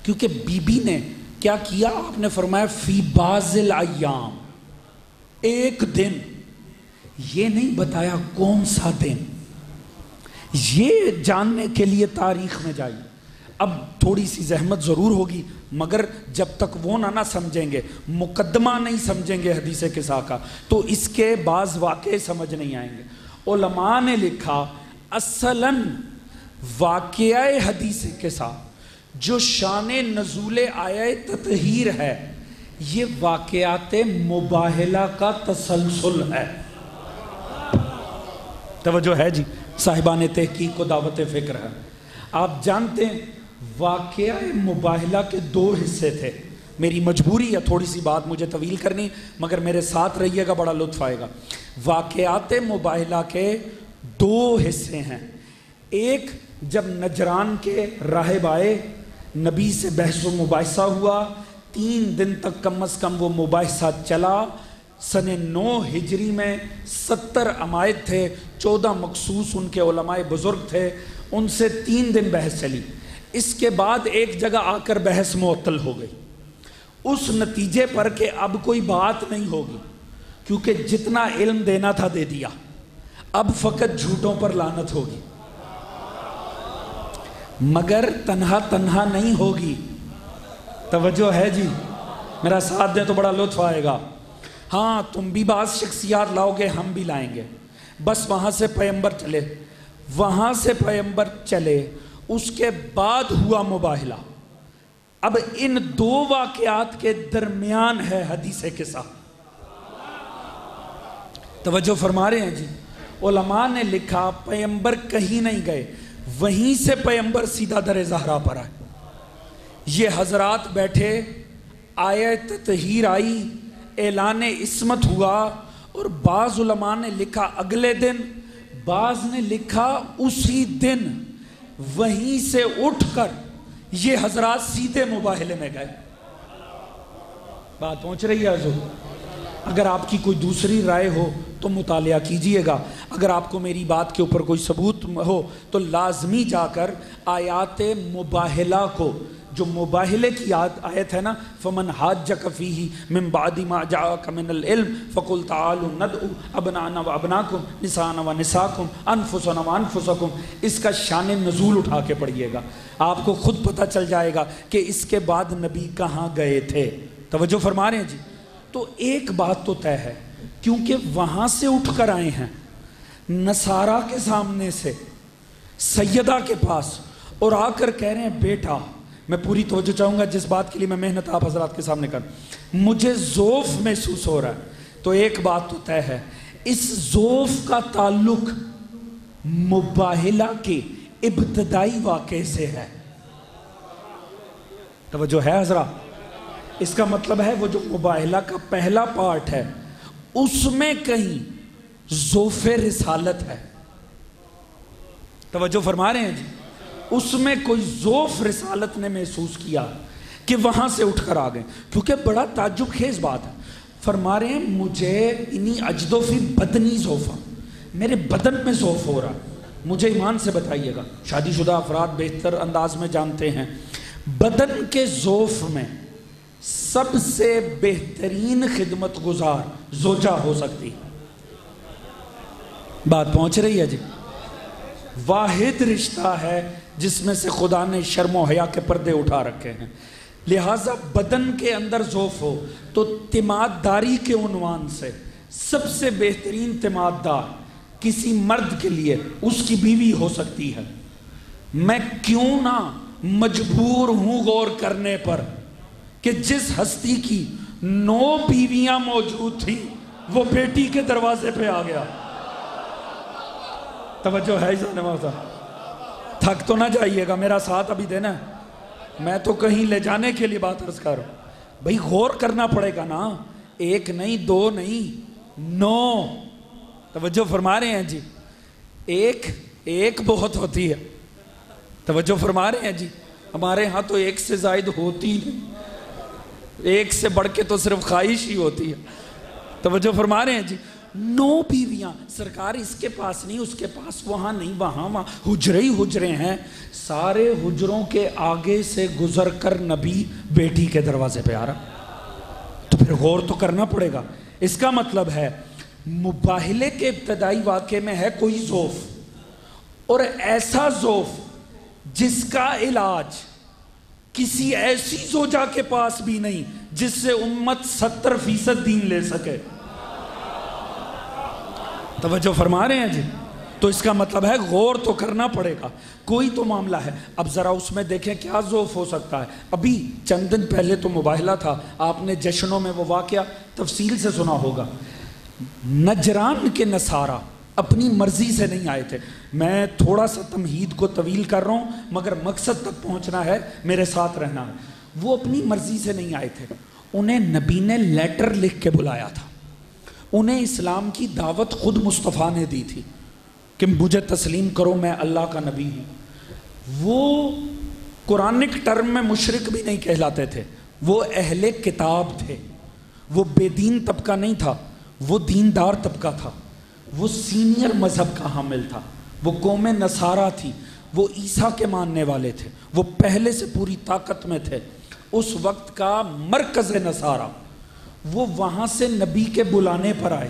کیونکہ بی بی نے کیا کیا؟ آپ نے فرمایا فی بعض الایام، ایک دن، یہ نہیں بتایا کون سا دن، یہ جاننے کے لیے تاریخ میں جائیے۔ اب تھوڑی سی زحمت ضرور ہوگی، مگر جب تک وہ نہ سمجھیں گے، مقدمہ نہیں سمجھیں گے حدیث قصہ کا، تو اس کے بعض واقعے سمجھ نہیں آئیں گے۔ علماء نے لکھا اصلاً واقعہ حدیث قصہ جو شان نزول آیہ تطہیر ہے، یہ واقعات مباہلہ کا تسلسل ہے۔ توجہ ہے جی؟ صاحبان تحقیق کو دعوت فکر ہے۔ آپ جانتے ہیں واقعہ مباہلہ کے دو حصے تھے، میری مجبوری ہے تھوڑی سی بات مجھے طویل کرنی، مگر میرے ساتھ رہیے گا، بڑا لطف آئے گا۔ واقعات مباہلہ کے دو حصے ہیں، ایک جب نجران کے راہب آئے، نبی سے بحث و مباحثہ ہوا، 3 دن تک کم از کم وہ مباحثہ چلا۔ سن 9 ہجری میں 70 عمائد تھے، 14 مخصوص ان کے علماء بزرگ تھے، ان سے 3 دن بحث چلی. اس کے بعد ایک جگہ آ کر بحث معطل ہو گئی اس نتیجے پر کہ اب کوئی بات نہیں ہوگی, کیونکہ جتنا علم دینا تھا دے دیا, اب فقط جھوٹوں پر لعنت ہوگی. مگر تنہا نہیں ہوگی. توجہ ہے جی؟ میرا ساتھ دیں تو بڑا لطف آئے گا. ہاں تم بھی بعض شخصیات لاؤ گے, ہم بھی لائیں گے. بس وہاں سے پیغمبر چلے, اس کے بعد ہوا مباہلہ. اب ان 2 واقعات کے درمیان ہے حدیث قصہ. توجہ فرما رہے ہیں جی؟ علماء نے لکھا پیغمبر کہیں نہیں گئے, وہیں سے پیغمبر سیدھا در زہرا پر آئے. یہ حضرات بیٹھے, آیت تطہیر آئی, اعلان عصمت ہوا, اور بعض علماء نے لکھا اگلے دن, بعض نے لکھا اسی دن. وہیں سے اٹھ کر یہ حضرات سیدھے مباہلے میں گئے. بات پہنچ رہی ہے حضور؟ اگر آپ کی کوئی دوسری رائے ہو تو مطالعہ کیجئے گا. اگر آپ کو میری بات کے اوپر کوئی ثبوت ہو تو لازمی جا کر آیات مباہلہ کو, جو مباہلے کی آیت ہے نا, فمن حاجک فیہ من بعد ما جاءک من العلم فقل تعالوا ندعو ابناءنا وابناکم نساءنا ونساءکم انفسنا وانفسکم, اس کا شان نزول اٹھا کے پڑھیے گا, آپ کو خود پتہ چل جائے گا کہ اس کے بعد نبی کہاں گئے تھے. توجہ فرما رہے ہیں جی؟ تو ایک بات تو طے ہے, کیونکہ وہاں سے اٹھ کر آئے ہیں نصارہ کے سامنے سے سیدہ کے پاس, اور آ کر کہہ رہے ہیں بیٹا, میں پوری توجہ چاہوں گا جس بات کے لیے میں محنت آپ حضرات کے سامنے کر, مجھے ذوف محسوس ہو رہا ہے. تو ایک بات تو طے ہے, اس ذوف کا تعلق مباہلہ کے ابتدائی واقعے سے ہے. توجہ ہے حضرات؟ اس کا مطلب ہے وہ جو مباہلہ کا پہلا پارٹ ہے اس میں کہیں ذوف رسالت ہے. توجہ فرما رہے ہیں جی؟ اس میں کوئی ذوف رسالت نے محسوس کیا کہ وہاں سے اٹھ کر آ گئے, کیونکہ بڑا تعجب خیز بات ہے. فرما رہے ہیں مجھے انی اجدو فی بدنی ذوفا, میرے بدن میں ذوف ہو رہا. مجھے ایمان سے بتائیے گا, شادی شدہ افراد بہتر انداز میں جانتے ہیں, بدن کے ذوف میں سب سے بہترین خدمت گزار زوجہ ہو سکتی. بات پہنچ رہی ہے جی؟ واحد رشتہ ہے جس میں سے خدا نے شرم و حیا کے پردے اٹھا رکھے ہیں. لہٰذا بدن کے اندر ذوف ہو تو تیمارداری کے عنوان سے سب سے بہترین تیماردار کسی مرد کے لیے اس کی بیوی ہو سکتی ہے. میں کیوں نہ مجبور ہوں غور کرنے پر کہ جس ہستی کی 9 بیویاں موجود تھیں وہ بیٹی کے دروازے پہ آ گیا. توجہ ہے تھک تو نہ جائیے گا, میرا ساتھ ابھی دینا ہے, میں تو کہیں لے جانے کے لیے بات عرض کر رہا ہوں. بھئی غور کرنا پڑے گا نا, 1 نہیں 2 نہیں 9. توجہ فرما رہے ہیں جی؟ ایک بہت ہوتی ہے. توجہ فرما رہے ہیں جی؟ ہمارے ہاں تو 1 سے زائد ہوتی نہیں, 1 سے بڑھ کے تو صرف خواہش ہی ہوتی ہے. توجہ فرما رہے ہیں جی؟ 9 بیویاں. سرکار اس کے پاس نہیں, اس کے پاس وہاں نہیں, وہاں حجرے ہی حجرے ہیں. سارے حجروں کے آگے سے گزر کر نبی بیٹی کے دروازے پہ آ رہا. تو پھر غور تو کرنا پڑے گا. اس کا مطلب ہے مباہلے کے ابتدائی واقعے میں ہے کوئی ذوف, اور ایسا ذوف جس کا علاج کسی ایسی زوجہ کے پاس بھی نہیں جس سے امت 70% دین لے سکے. توجہ فرما رہے ہیں جی؟ تو اس کا مطلب ہے غور تو کرنا پڑے گا, کوئی تو معاملہ ہے. اب ذرا اس میں دیکھیں کیا ذوف ہو سکتا ہے. ابھی چند دن پہلے تو مباہلہ تھا, آپ نے جشنوں میں وہ واقعہ تفصیل سے سنا ہوگا. نجران کے نصارہ اپنی مرضی سے نہیں آئے تھے. میں تھوڑا سا تمہید کو طویل کر رہا ہوں مگر مقصد تک پہنچنا ہے, میرے ساتھ رہنا ہے. وہ اپنی مرضی سے نہیں آئے تھے, انہیں نبی نے لیٹر لکھ کے بلایا تھا. انہیں اسلام کی دعوت خود مصطفیٰ نے دی تھی کہ مجھے تسلیم کرو, میں اللہ کا نبی ہوں. وہ قرآنک ٹرم میں مشرک بھی نہیں کہلاتے تھے, وہ اہل کتاب تھے. وہ بے دین طبقہ نہیں تھا, وہ دیندار طبقہ تھا. وہ سینئر مذہب کا حامل تھا, وہ قوم نصارہ تھی. وہ عیسیٰ کے ماننے والے تھے، وہ پہلے سے پوری طاقت میں تھے، اس وقت کا مرکز نصارہ، وہ وہاں سے نبی کے بلانے پر آئے۔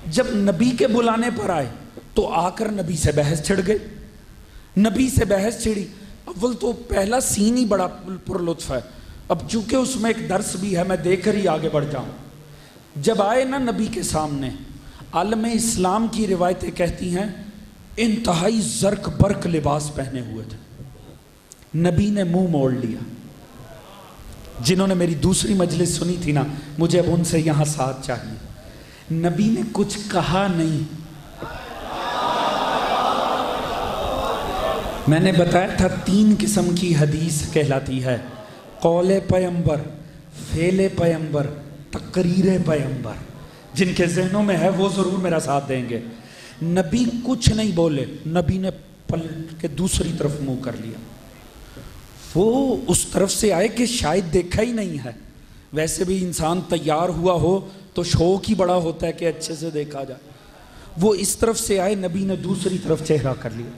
جب نبی کے بلانے پر آئے تو آ کر نبی سے بحث چھڑ گئے، نبی سے بحث چھڑی۔ اول تو پہلا سین ہی بڑا پر لطف ہے، اب چونکہ اس میں ایک درس بھی ہے، میں دیکھ کر ہی آگے بڑھ جاؤں۔ جب آئے نا نبی کے سامنے، عالم اسلام کی روایتیں کہتی ہیں انتہائی زرق برق لباس پہنے ہوئے تھے۔ نبی نے منہ موڑ لیا۔ جنہوں نے میری دوسری مجلس سنی تھی نا، مجھے اب ان سے یہاں ساتھ چاہیے۔ نبی نے کچھ کہا نہیں۔ میں نے بتایا تھا 3 قسم کی حدیث کہلاتی ہے: قول پیغمبر، فعل پیغمبر، تقریر پیغمبر۔ جن کے ذہنوں میں ہے وہ ضرور میرا ساتھ دیں گے۔ نبی کچھ نہیں بولے، نبی نے پلٹ کے دوسری طرف منہ کر لیا۔ وہ اس طرف سے آئے کہ شاید دیکھا ہی نہیں ہے۔ ویسے بھی انسان تیار ہوا ہو تو شوق ہی بڑا ہوتا ہے کہ اچھے سے دیکھا جائے۔ وہ اس طرف سے آئے، نبی نے دوسری طرف چہرہ کر لیا۔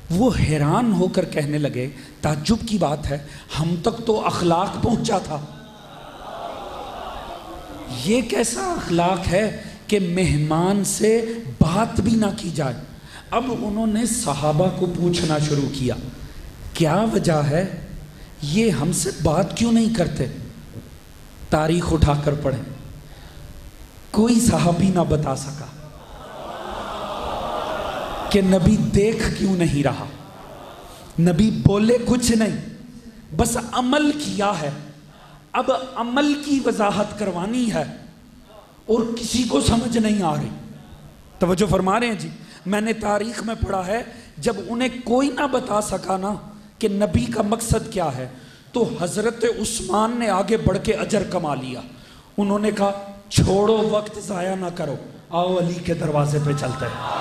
وہ حیران ہو کر کہنے لگے، تعجب کی بات ہے، ہم تک تو اخلاق پہنچا تھا، یہ کیسا اخلاق ہے کہ مہمان سے بات بھی نہ کی جائے۔ اب انہوں نے صحابہ کو پوچھنا شروع کیا، کیا وجہ ہے، یہ ہم سے بات کیوں نہیں کرتے؟ تاریخ اٹھا کر پڑھیں، کوئی صحابی نہ بتا سکا کہ نبی دیکھ کیوں نہیں رہا، نبی بولے کچھ نہیں، بس عمل کیا ہے۔ اب عمل کی وضاحت کروانی ہے اور کسی کو سمجھ نہیں آ رہی۔ توجہ فرما رہے ہیں جی؟ میں نے تاریخ میں پڑھا ہے جب انہیں کوئی نہ بتا سکا نا کہ نبی کا مقصد کیا ہے تو حضرت عثمان نے آگے بڑھ کے اجر کما لیا۔ انہوں نے کہا چھوڑو، وقت ضائع نہ کرو، آؤ علی کے دروازے پہ چلتے ہیں۔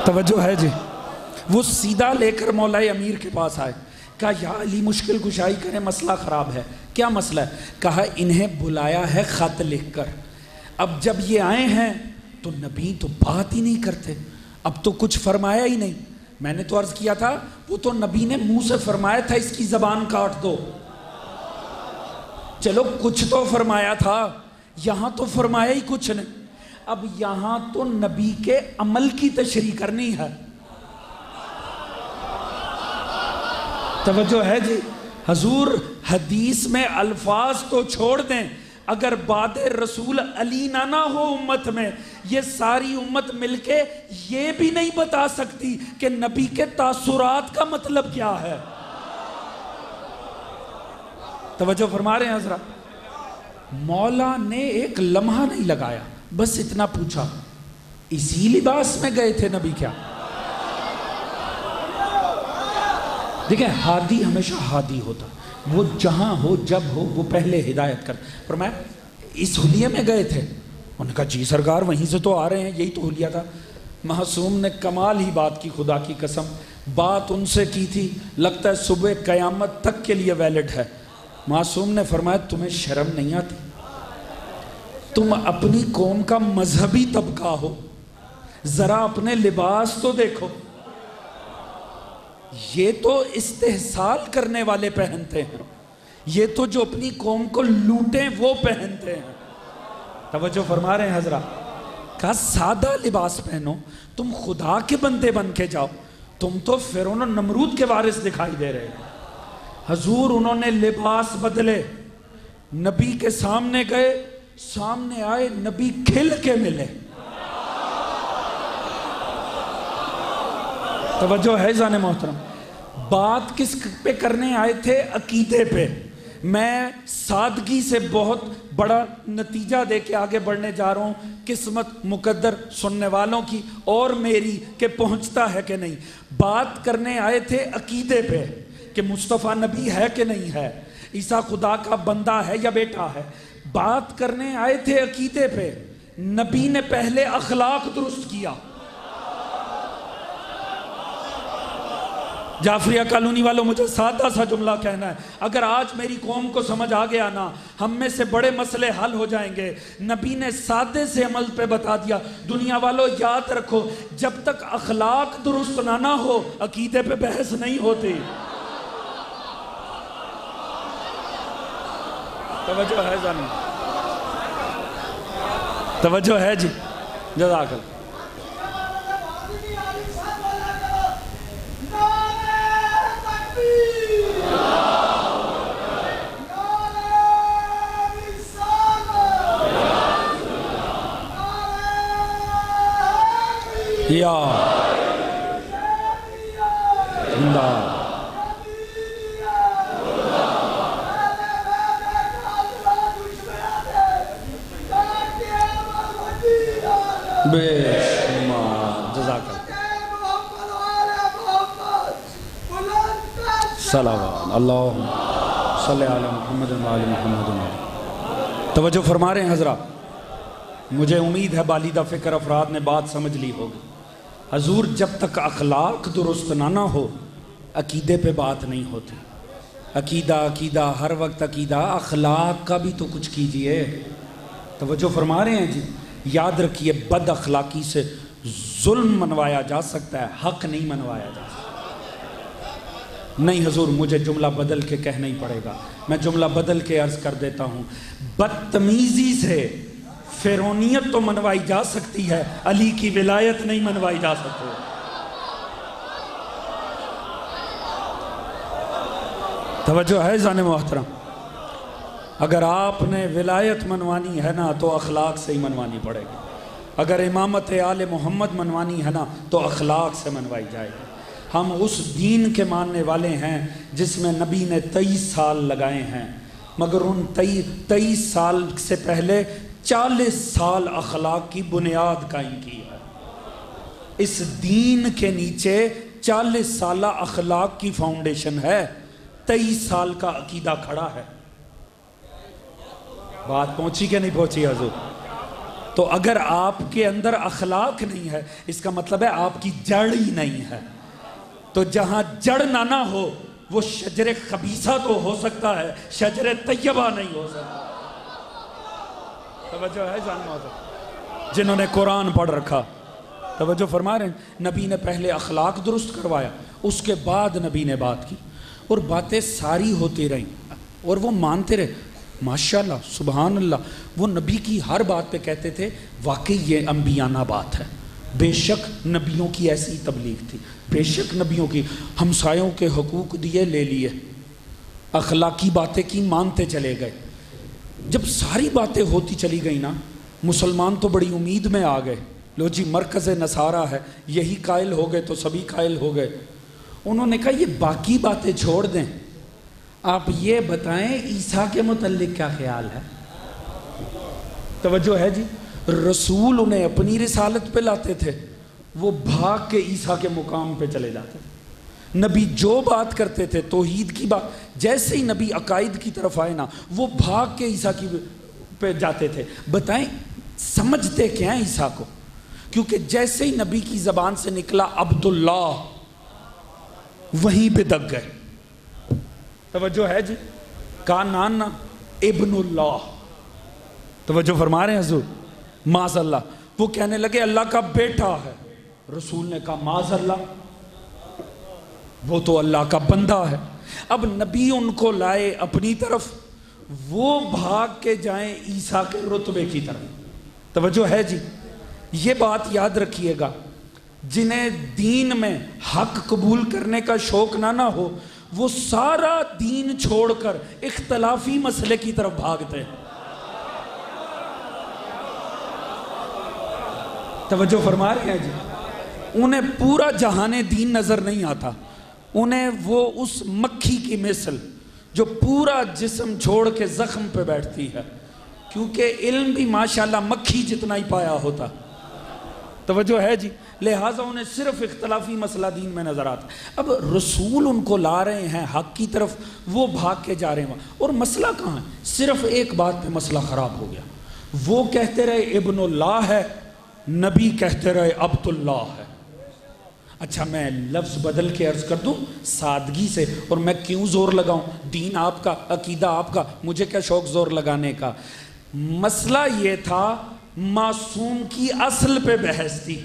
توجہ ہے جی؟ وہ سیدھا لے کر مولا امیر کے پاس آئے، کہا یا علی مشکل کشائی کریں، مسئلہ خراب ہے۔ کیا مسئلہ ہے؟ کہا انہیں بلایا ہے خط لکھ کر، اب جب یہ آئے ہیں تو نبی تو بات ہی نہیں کرتے، اب تو کچھ فرمایا ہی نہیں۔ میں نے تو عرض کیا تھا وہ تو نبی نے منہ سے فرمایا تھا اس کی زبان کاٹ دو، چلو کچھ تو فرمایا تھا، یہاں تو فرمایا ہی کچھ نہیں۔ اب یہاں تو نبی کے عمل کی تشریح کرنی ہے۔ توجہ ہے جی؟ حضور حدیث میں الفاظ تو چھوڑ دیں، اگر بعد رسول علی نہ ہو امت میں، یہ ساری امت مل کے یہ بھی نہیں بتا سکتی کہ نبی کے تاثرات کا مطلب کیا ہے۔ توجہ فرما رہے ہیں حضرات؟ مولا نے ایک لمحہ نہیں لگایا، بس اتنا پوچھا اسی لباس میں گئے تھے نبی کیا؟ دیکھیں ہادی ہمیشہ ہادی ہوتا، وہ جہاں ہو جب ہو وہ پہلے ہدایت کر۔ فرمایا اس حلیے میں گئے تھے؟ انہوں نے کہا جی سرکار وہیں سے تو آ رہے ہیں، یہی تو حلیہ تھا۔ معصوم نے کمال ہی بات کی، خدا کی قسم بات ان سے کی تھی لگتا ہے صبح قیامت تک کے لیے ویلڈ ہے۔ معصوم نے فرمایا تمہیں شرم نہیں آتی؟ تم اپنی قوم کا مذہبی طبقہ ہو، ذرا اپنے لباس تو دیکھو، یہ تو استحصال کرنے والے پہنتے ہیں، یہ تو جو اپنی قوم کو لوٹیں وہ پہنتے ہیں۔ توجہ فرما رہے ہیں حضرات؟ کہا سادہ لباس پہنو، تم خدا کے بندے بن کے جاؤ، تم تو فرعون و نمرود کے وارث دکھائی دے رہے ہیں۔ حضور انہوں نے لباس بدلے، نبی کے سامنے گئے، سامنے آئے، نبی کھل کے ملے۔ توجہ ہے جان محترم؟ بات کس پہ کرنے آئے تھے؟ عقیدے پہ۔ میں سادگی سے بہت بڑا نتیجہ دے کے آگے بڑھنے جا رہا ہوں، قسمت مقدر سننے والوں کی اور میری کہ پہنچتا ہے کہ نہیں۔ بات کرنے آئے تھے عقیدے پہ کہ مصطفیٰ نبی ہے کہ نہیں ہے، عیسیٰ خدا کا بندہ ہے یا بیٹا ہے۔ بات کرنے آئے تھے عقیدے پہ، نبی نے پہلے اخلاق درست کیا۔ جعفریہ کالونی والوں مجھے سادہ سا جملہ کہنا ہے، اگر آج میری قوم کو سمجھ آ گیا نا، ہم میں سے بڑے مسئلے حل ہو جائیں گے۔ نبی نے سادے سے عمل پہ بتا دیا۔ دنیا والوں یاد رکھو، جب تک اخلاق درست نہ ہو عقیدے پہ بحث نہیں ہوتی۔ توجہ ہے جانی، توجہ ہے جی، جزاک اللہ۔ یا زندہ بے شمار، جزاک صلوات اللہم صلی علی محمد و علی محمد۔ توجہ فرما رہے ہیں حضرات، مجھے امید ہے بالیدہ فکر افراد نے بات سمجھ لی ہوگی۔ حضور جب تک اخلاق درست نہ ہو عقیدے پہ بات نہیں ہوتی۔ عقیدہ ہر وقت عقیدہ، اخلاق کا بھی تو کچھ کیجئے۔ توجہ فرما رہے ہیں جی، یاد رکھیے بد اخلاقی سے ظلم منوایا جا سکتا ہے، حق نہیں منوایا جا سکتا۔ نہیں حضور مجھے جملہ بدل کے کہنا ہی پڑے گا، میں جملہ بدل کے عرض کر دیتا ہوں، بدتمیزی سے فرعونیت تو منوائی جا سکتی ہے، علی کی ولایت نہیں منوائی جا سکتی۔ توجہ ہے زان محترم، اگر آپ نے ولایت منوانی ہے نا تو اخلاق سے ہی منوانی پڑے گی، اگر امامت آل محمد منوانی ہے نا تو اخلاق سے منوائی جائے گی۔ ہم اس دین کے ماننے والے ہیں جس میں نبی نے 23 سال لگائے ہیں، مگر ان 23 سال سے پہلے 40 سال اخلاق کی بنیاد قائم کی ہے۔ اس دین کے نیچے 40 سالہ اخلاق کی فاؤنڈیشن ہے، 23 سال کا عقیدہ کھڑا ہے۔ بات پہنچی کہ نہیں پہنچی حضور؟ تو اگر آپ کے اندر اخلاق نہیں ہے اس کا مطلب ہے آپ کی جڑ ہی نہیں ہے۔ تو جہاں جڑ نہ ہو وہ شجر خبیثہ تو ہو سکتا ہے، شجر طیبہ نہیں ہو سکتا۔ توجہ ہے جان موضوع جنہوں نے قرآن پڑھ رکھا، توجہ فرما رہے ہیں، نبی نے پہلے اخلاق درست کروایا، اس کے بعد نبی نے بات کی، اور باتیں ساری ہوتی رہیں اور وہ مانتے رہے۔ ماشاءاللہ سبحان اللہ، وہ نبی کی ہر بات پہ کہتے تھے واقعی یہ انبیانہ بات ہے، بے شک نبیوں کی ایسی تبلیغ تھی، بے شک نبیوں کی ہمسایوں کے حقوق دیے لے لیے، اخلاقی باتیں کی مانتے چلے گئے۔ جب ساری باتیں ہوتی چلی گئی نا، مسلمان تو بڑی امید میں آ گئے، لو جی مرکز نصارہ ہے، یہی قائل ہو گئے تو سبھی قائل ہو گئے۔ انہوں نے کہا یہ باقی باتیں چھوڑ دیں، آپ یہ بتائیں عیسیٰ کے متعلق کیا خیال ہے؟ توجہ ہے جی، رسول انہیں اپنی رسالت پہ لاتے تھے، وہ بھاگ کے عیسیٰ کے مقام پہ چلے جاتے تھے۔ نبی جو بات کرتے تھے توحید کی بات، جیسے ہی نبی عقائد کی طرف آئے نا وہ بھاگ کے عیسیٰ کی پہ جاتے تھے۔ بتائیں سمجھتے کیا ہیں عیسیٰ کو؟ کیونکہ جیسے ہی نبی کی زبان سے نکلا عبداللہ، وہیں پہ دگ گئے۔ توجہ ہے جی، کانان ابن اللہ، توجہ فرما رہے ہیں حضور، معاذ اللہ، وہ کہنے لگے اللہ کا بیٹا ہے، رسول نے کہا معاذ اللہ، وہ تو اللہ کا بندہ ہے۔ اب نبی ان کو لائے اپنی طرف، وہ بھاگ کے جائیں عیسیٰ کے رتبے کی طرف۔ توجہ ہے جی، یہ بات یاد رکھیے گا، جنہیں دین میں حق قبول کرنے کا شوق نہ ہو وہ سارا دین چھوڑ کر اختلافی مسئلے کی طرف بھاگتے ہیں۔ توجہ فرما رہے ہیں جی، انہیں پورا جہان دین نظر نہیں آتا، انہیں وہ اس مکھی کی مثل جو پورا جسم چھوڑ کے زخم پہ بیٹھتی ہے، کیونکہ علم بھی ماشاءاللہ مکھی جتنا ہی پایا ہوتا۔ توجہ ہے جی، لہٰذا انہیں صرف اختلافی مسئلہ دین میں نظر آتا۔ اب رسول ان کو لا رہے ہیں حق کی طرف، وہ بھاگ کے جا رہے ہیں، اور مسئلہ کہاں ہے؟ صرف ایک بات پہ مسئلہ خراب ہو گیا، وہ کہتے رہے ابن اللہ ہے، نبی کہتے رہے عبداللہ ہے۔ اچھا میں لفظ بدل کے عرض کر دوں سادگی سے، اور میں کیوں زور لگاؤں؟ دین آپ کا، عقیدہ آپ کا، مجھے کیا شوق زور لگانے کا؟ مسئلہ یہ تھا معصوم کی اصل پہ بحث تھی.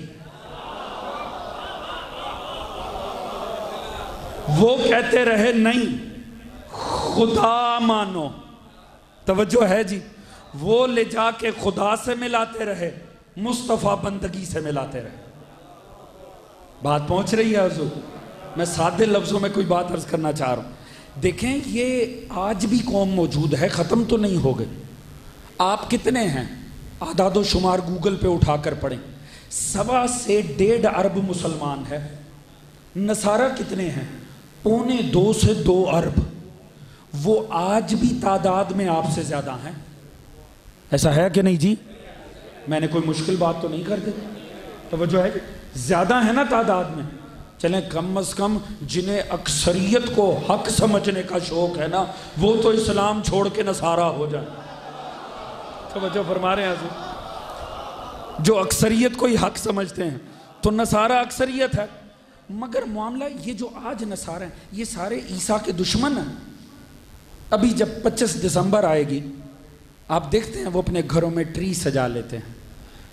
وہ کہتے رہے نہیں خدا مانو، توجہ ہے جی، وہ لے جا کے خدا سے ملاتے رہے، مصطفیٰ بندگی سے ملاتے رہے. بات پہنچ رہی ہے حضور؟ میں سادے لفظوں میں کوئی بات عرض کرنا چاہ رہا ہوں. دیکھیں یہ آج بھی قوم موجود ہے، ختم تو نہیں ہو گئے. آپ کتنے ہیں؟ اعداد و شمار گوگل پہ اٹھا کر پڑھیں. 1.25 سے 1.5 ارب مسلمان ہے. نصارہ کتنے ہیں؟ 1.25 سے 2 ارب. وہ آج بھی تعداد میں آپ سے زیادہ ہیں. ایسا ہے کہ نہیں جی؟ میں نے کوئی مشکل بات تو نہیں کر دی؟ توجہ ہے، زیادہ ہے نا تعداد میں. چلیں کم از کم جنہیں اکثریت کو حق سمجھنے کا شوق ہے نا، وہ تو اسلام چھوڑ کے نصارہ ہو جائیں. توجہ فرما رہے ہیں حضور؟ جو اکثریت کو ہی حق سمجھتے ہیں تو نصارہ اکثریت ہے. مگر معاملہ یہ جو آج نصارہ ہیں یہ سارے عیسیٰ کے دشمن ہیں. ابھی جب 25 دسمبر آئے گی آپ دیکھتے ہیں وہ اپنے گھروں میں ٹری سجا لیتے ہیں،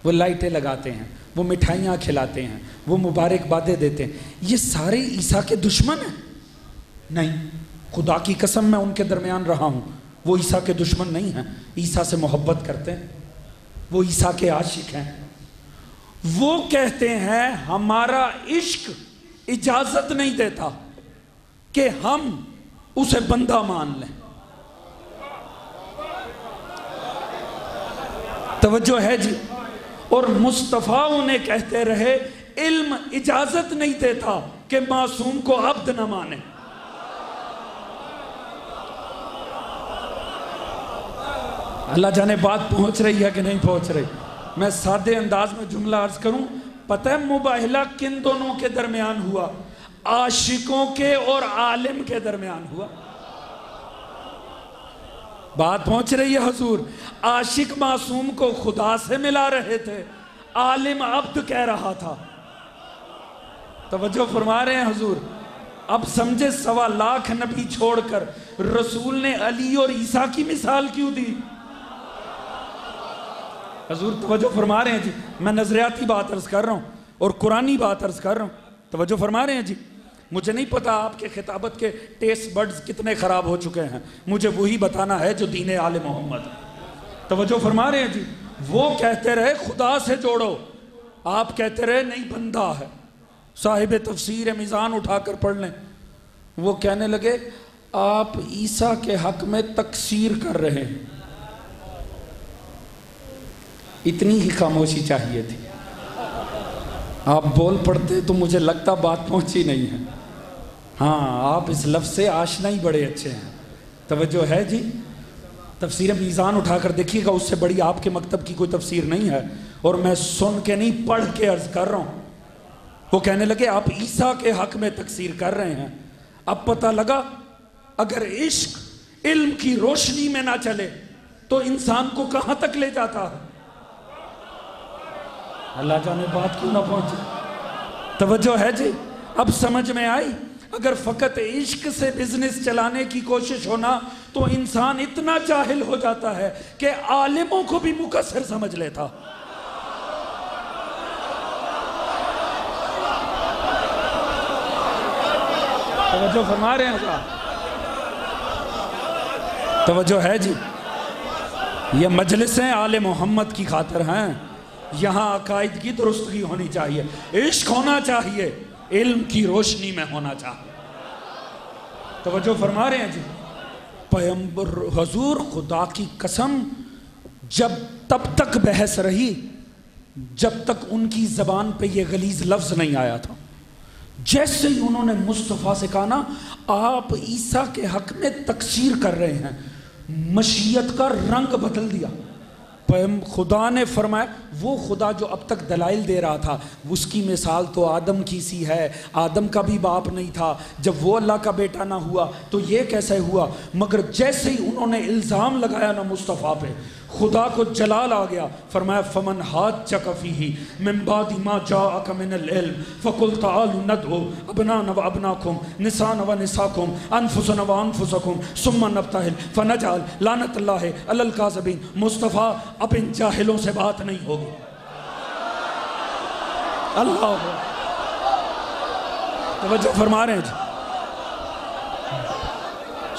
وہ لائٹیں لگاتے ہیں، وہ مٹھائیاں کھلاتے ہیں، وہ مبارکبادیں دیتے ہیں. یہ سارے عیسیٰ کے دشمن ہیں؟ نہیں، خدا کی قسم میں ان کے درمیان رہا ہوں، وہ عیسیٰ کے دشمن نہیں ہیں. عیسیٰ سے محبت کرتے ہیں، وہ عیسیٰ کے عاشق ہیں. وہ کہتے ہیں ہمارا عشق اجازت نہیں دیتا کہ ہم اسے بندہ مان لیں. توجہ ہے جی؟ اور مصطفیٰ انہیں کہتے رہے علم اجازت نہیں دیتا کہ معصوم کو عبد نہ مانے. اللہ جانے بات پہنچ رہی ہے کہ نہیں پہنچ رہی؟ میں سادے انداز میں جملہ عرض کروں. پتہ ہے مباہلہ کن دونوں کے درمیان ہوا؟ عاشقوں کے اور عالم کے درمیان ہوا. بات پہنچ رہی ہے حضور؟ عاشق معصوم کو خدا سے ملا رہے تھے، عالم عبد کہہ رہا تھا. توجہ فرما رہے ہیں حضور؟ اب سمجھے 1.25 لاکھ نبی چھوڑ کر رسول نے علی اور عیسیٰ کی مثال کیوں دی؟ حضور توجہ فرما رہے ہیں جی؟ میں نظریاتی بات عرض کر رہا ہوں اور قرآنی بات عرض کر رہا ہوں. توجہ فرما رہے ہیں جی؟ مجھے نہیں پتا آپ کے خطابت کے ٹیسٹ بڈز کتنے خراب ہو چکے ہیں، مجھے وہی بتانا ہے جو دین آل محمد. توجہ فرما رہے ہیں جی؟ وہ کہتے رہے خدا سے جوڑو، آپ کہتے رہے نہیں بندہ ہے. صاحب تفسیر میزان اٹھا کر پڑھ لیں. وہ کہنے لگے آپ عیسیٰ کے حق میں تقصیر کر رہے ہیں. اتنی ہی خاموشی چاہیے تھی. آپ بول پڑتے تو مجھے لگتا بات پہنچی نہیں ہے. ہاں آپ اس لفظ سے آشنا ہی بڑے اچھے ہیں. توجہ ہے جی؟ تفسیر میزان اٹھا کر دیکھیے گا، اس سے بڑی آپ کے مکتب کی کوئی تفسیر نہیں ہے. اور میں سن کے نہیں پڑھ کے عرض کر رہا ہوں. وہ کہنے لگے آپ عیسیٰ کے حق میں تقصیر کر رہے ہیں. اب پتہ لگا اگر عشق علم کی روشنی میں نہ چلے تو انسان کو کہاں تک لے جاتا ہے. اللہ جانے بات کیوں نہ پہنچی؟ توجہ ہے جی؟ اب سمجھ میں آئی؟ اگر فقط عشق سے بزنس چلانے کی کوشش ہونا تو انسان اتنا جاہل ہو جاتا ہے کہ عالموں کو بھی مقصر سمجھ لیتا. توجہ فرما رہے ہیں صاحب؟ توجہ ہے جی؟ یہ مجلسیں آل محمد کی خاطر ہیں. یہاں عقائد کی درستگی ہونی چاہیے، عشق ہونا چاہیے، علم کی روشنی میں ہونا چاہیے. توجہ فرما رہے ہیں جی؟ پیغمبر حضور خدا کی قسم جب تب تک بحث رہی جب تک ان کی زبان پہ یہ غلیظ لفظ نہیں آیا تھا. جیسے ہی انہوں نے مصطفیٰ سے کہا نا آپ عیسیٰ کے حق میں تقصیر کر رہے ہیں، مشیت کا رنگ بدل دیا. خدا نے فرمایا وہ خدا جو اب تک دلائل دے رہا تھا اس کی مثال تو آدم کی سی ہے، آدم کا بھی باپ نہیں تھا، جب وہ اللہ کا بیٹا نہ ہوا تو یہ کیسے ہوا. مگر جیسے ہی انہوں نے الزام لگایا نا مصطفیٰ پہ، خدا کو جلال آ گیا، فرمایا فمن حاجک فیہ من بعد ما جاءک من العلم فقل تعالوا ندعو ابناءنا وابناکم نساءنا ونساءکم انفسنا وانفسکم ثم نبتہل فنجعل لعنت اللہ علی الکاذبین۔ مصطفیٰ اب ان جاہلوں سے بات نہیں ہوگی۔ اللہ توجہ فرما رہے ہیں جی،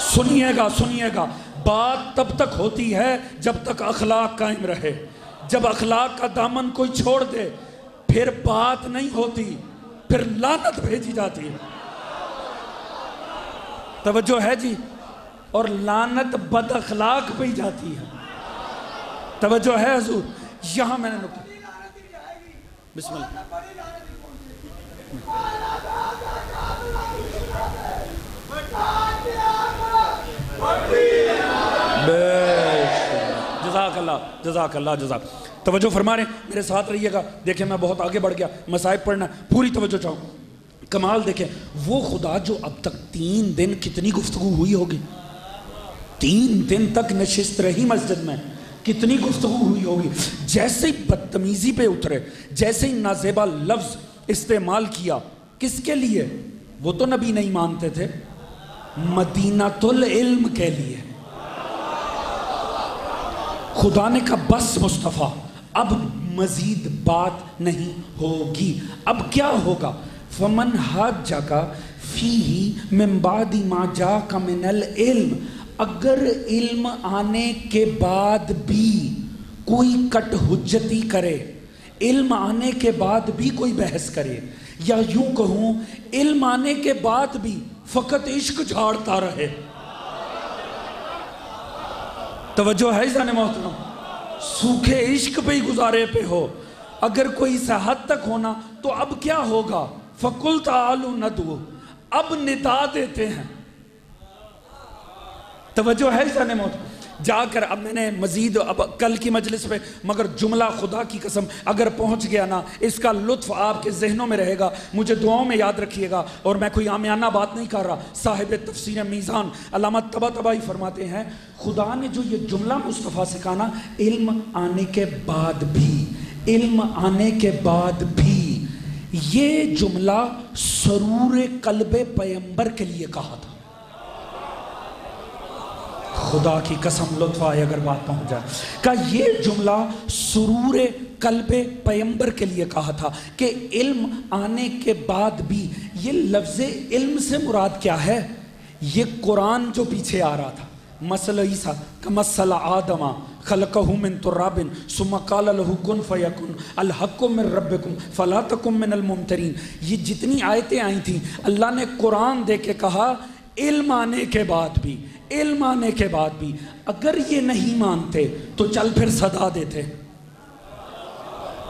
سنیے گا، بات تب تک ہوتی ہے جب تک اخلاق قائم رہے۔ جب اخلاق کا دامن کوئی چھوڑ دے پھر بات نہیں ہوتی، پھر لعنت بھیجی جاتی ہے۔ توجہ ہے جی، اور لعنت بد اخلاق پہ ہی جاتی ہے۔ توجہ ہے حضور، یہاں میں نے نکتا بسم اللہ جزاک اللہ توجہ فرما رہے ہیں، میرے ساتھ رہیے گا۔ دیکھیں میں بہت آگے بڑھ گیا، مسائب پڑھنا پوری توجہ چاہوں۔ کمال دیکھیں، وہ خدا جو اب تک 3 دن کتنی گفتگو ہوئی ہوگی، 3 دن تک نشست رہی مسجد میں، کتنی گفتگو ہوئی ہوگی، جیسے ہی بدتمیزی پہ اترے، جیسے ہی نازیبا لفظ استعمال کیا، کس کے لیے؟ وہ تو نبی نہیں مانتے تھے، مدینۃ العلم کے لیے۔ خدا نے کہا بس مصطفیٰ اب مزید بات نہیں ہوگی۔ اب کیا ہوگا؟ فمن حاجک فیہ من بعد ما جاءک من العلم، اگر علم آنے کے بعد بھی کوئی کٹ حجتی کرے، علم آنے کے بعد بھی کوئی بحث کرے، یا یوں کہوں علم آنے کے بعد بھی فقط عشق جھاڑتا رہے۔ توجہ ہے جان محترم، سوکھے عشق پہ ہی گزارے پہ ہو، اگر کوئی اس حد تک ہونا تو اب کیا ہوگا؟ فَقُلْ تَعَالُوا نَدْعُو، اب ندا دیتے ہیں۔ توجہ ہے جان محترم، جا کر اب میں نے مزید اب کل کی مجلس پہ مگر جملہ خدا کی قسم اگر پہنچ گیا نا، اس کا لطف آپ کے ذہنوں میں رہے گا، مجھے دعاؤں میں یاد رکھیے گا، اور میں کوئی عامیانہ بات نہیں کر رہا۔ صاحب تفسیر میزان علامہ طباطبائی فرماتے ہیں خدا نے جو یہ جملہ مصطفیٰ سے کہا نا، علم آنے کے بعد بھی، علم آنے کے بعد بھی، یہ جملہ سرور قلب پیغمبر کے لیے کہا تھا۔ خدا کی قسم لطف آئے اگر بات پہنچ جائے، کہ یہ جملہ سرور قلب پیغمبر کے لیے کہا تھا کہ علم آنے کے بعد بھی۔ یہ لفظ علم سے مراد کیا ہے؟ یہ قرآن جو پیچھے آ رہا تھا، مثل عیسیٰ کمثل آدم خلقہ من تراب ثم قال له کن فیکن الحق من ربکم فلا تکن من الممترین، یہ جتنی آیتیں آئی تھیں اللہ نے قرآن دے کے کہا علم آنے کے بعد بھی، علم آنے کے بعد بھی۔ اگر یہ نہیں مانتے تو چل پھر صدا دیتے۔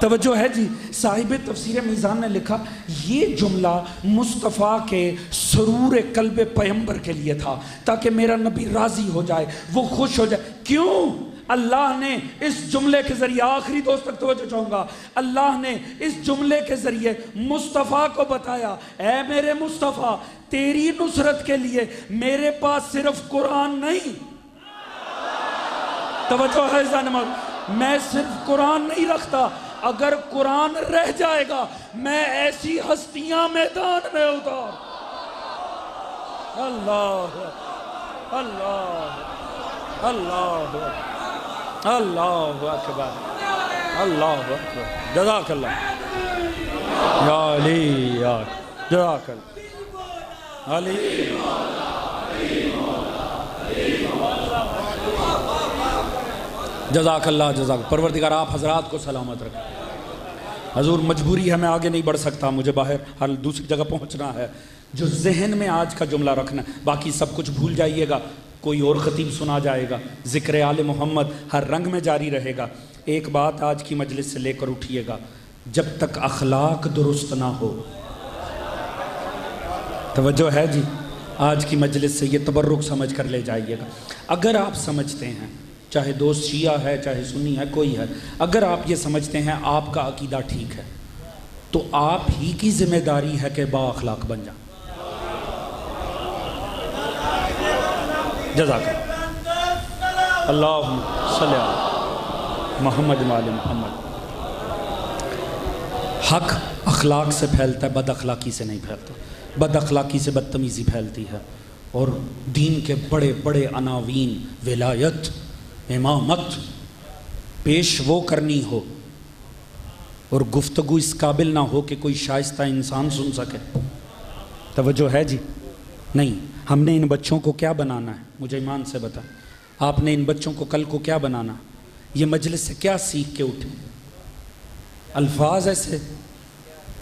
توجہ ہے جی، صاحب تفسیر میزان نے لکھا یہ جملہ مصطفیٰ کے سرور قلب پیغمبر کے لیے تھا، تاکہ میرا نبی راضی ہو جائے، وہ خوش ہو جائے۔ کیوں؟ اللہ نے اس جملے کے ذریعے، آخری دوست تک توجہ چاہوں گا، اللہ نے اس جملے کے ذریعے مصطفیٰ کو بتایا، اے میرے مصطفیٰ تیری نصرت کے لیے میرے پاس صرف قرآن نہیں، توجہ ہے زانمہ، میں صرف قرآن نہیں رکھتا، اگر قرآن رہ جائے گا میں ایسی ہستیاں میدان میں اتار۔ اللہ اللہ اللہ اللہ اکبر، اللہ اکبر، جزاک اللہ یا علی یا جزاک اللہ علی۔ جزاک اللہ جزاک، پروردگار آپ حضرات کو سلامت رکھیں۔ حضور مجبوری ہے میں آگے نہیں بڑھ سکتا، مجھے باہر ہر دوسری جگہ پہنچنا ہے۔ جو ذہن میں آج کا جملہ رکھنا ہے، باقی سب کچھ بھول جائیے گا، کوئی اور خطیب سنا جائے گا، ذکر آل محمد ہر رنگ میں جاری رہے گا۔ ایک بات آج کی مجلس سے لے کر اٹھیے گا، جب تک اخلاق درست نہ ہو، توجہ ہے جی، آج کی مجلس سے یہ تبرک سمجھ کر لے جائیے گا۔ اگر آپ سمجھتے ہیں، چاہے دوست شیعہ ہے چاہے سنی ہے کوئی ہے، اگر آپ یہ سمجھتے ہیں آپ کا عقیدہ ٹھیک ہے تو آپ ہی کی ذمہ داری ہے کہ با اخلاق بن جائیں۔ جزاک اللہ، اللہم صلی اللہ محمد و آل محمد۔ حق اخلاق سے پھیلتا ہے، بد اخلاقی سے نہیں پھیلتا، بد اخلاقی سے بدتمیزی پھیلتی ہے۔ اور دین کے بڑے بڑے عناوین، ولایت، امامت پیش وہ کرنی ہو اور گفتگو اس قابل نہ ہو کہ کوئی شائستہ انسان سن سکے، توجہ ہے جی؟ نہیں۔ ہم نے ان بچوں کو کیا بنانا ہے؟ مجھے ایمان سے بتا، آپ نے ان بچوں کو کل کو کیا بنانا؟ یہ مجلس سے کیا سیکھ کے اٹھے؟ الفاظ ایسے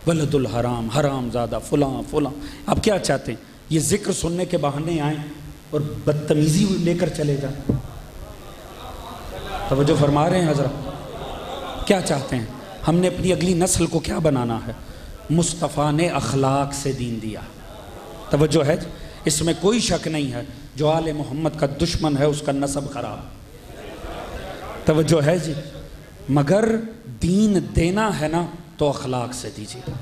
ولد الحرام، حرام زادہ، فلاں فلاں، آپ کیا چاہتے ہیں؟ یہ ذکر سننے کے بہانے آئیں اور بدتمیزی لے کر چلے جائیں؟ توجہ فرما رہے ہیں حضرت؟ کیا چاہتے ہیں؟ ہم نے اپنی اگلی نسل کو کیا بنانا ہے؟ مصطفیٰ نے اخلاق سے دین دیا، توجہ ہے؟ اس میں کوئی شک نہیں ہے، جو آل محمد کا دشمن ہے اس کا نسب خراب، توجہ ہے جی؟ مگر دین دینا ہے نا تو اخلاق سے دیجیے،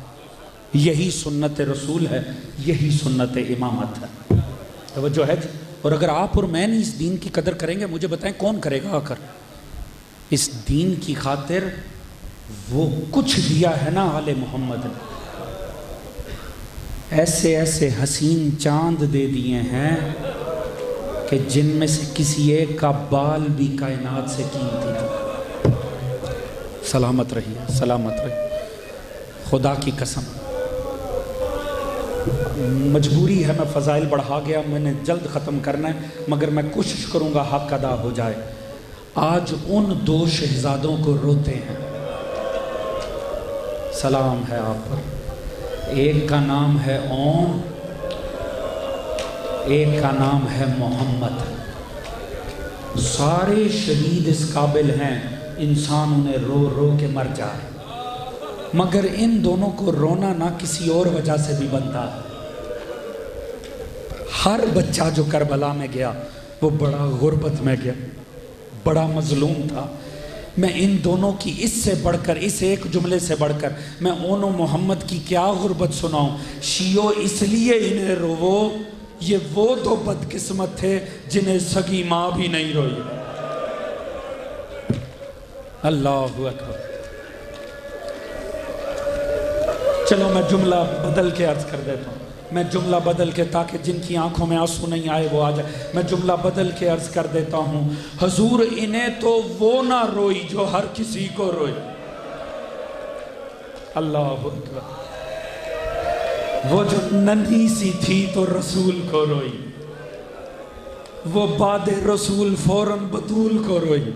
یہی سنت رسول ہے، یہی سنت امامت ہے، توجہ ہے جی؟ اور اگر آپ اور میں نہیں اس دین کی قدر کریں گے، مجھے بتائیں کون کرے گا؟ آ کر اس دین کی خاطر وہ کچھ دیا ہے نا آل محمد نے، ایسے ایسے حسین چاند دے دیے ہیں کہ جن میں سے کسی ایک کا بال بھی کائنات سے قیمتی تھا۔ سلامت رہیے، سلامت رہیے، خدا کی قسم۔ مجبوری ہے، میں فضائل بڑھا گیا، میں نے جلد ختم کرنا ہے، مگر میں کوشش کروں گا حق ادا ہو جائے۔ آج ان دو شہزادوں کو روتے ہیں، سلام ہے آپ پر، ایک کا نام ہے اوم، ایک کا نام ہے محمد۔ سارے شہید اس قابل ہیں انسان انہیں رو رو کے مر جائے، مگر ان دونوں کو رونا نہ کسی اور وجہ سے بھی بنتا ہے۔ ہر بچہ جو کربلا میں گیا وہ بڑا غربت میں گیا، بڑا مظلوم تھا۔ میں ان دونوں کی اس سے بڑھ کر، اس ایک جملے سے بڑھ کر میں اون و محمد کی کیا غربت سناؤں؟ شیعو اس لیے انہیں روو، یہ وہ دو بدقسمت تھے جنہیں سگی ماں بھی نہیں روئی۔ اللہ اکبر۔ چلو میں جملہ بدل کے عرض کر دیتا ہوں، میں جملہ بدل کے، تاکہ جن کی آنکھوں میں آنسو نہیں آئے وہ آ جائے، میں جملہ بدل کے عرض کر دیتا ہوں۔ حضور انہیں تو وہ نہ روئی جو ہر کسی کو روئی۔ اللہ اکبر۔ وہ جو ننھی سی تھی تو رسول کو روئی، وہ بعد رسول فوراً بطول کو روئی،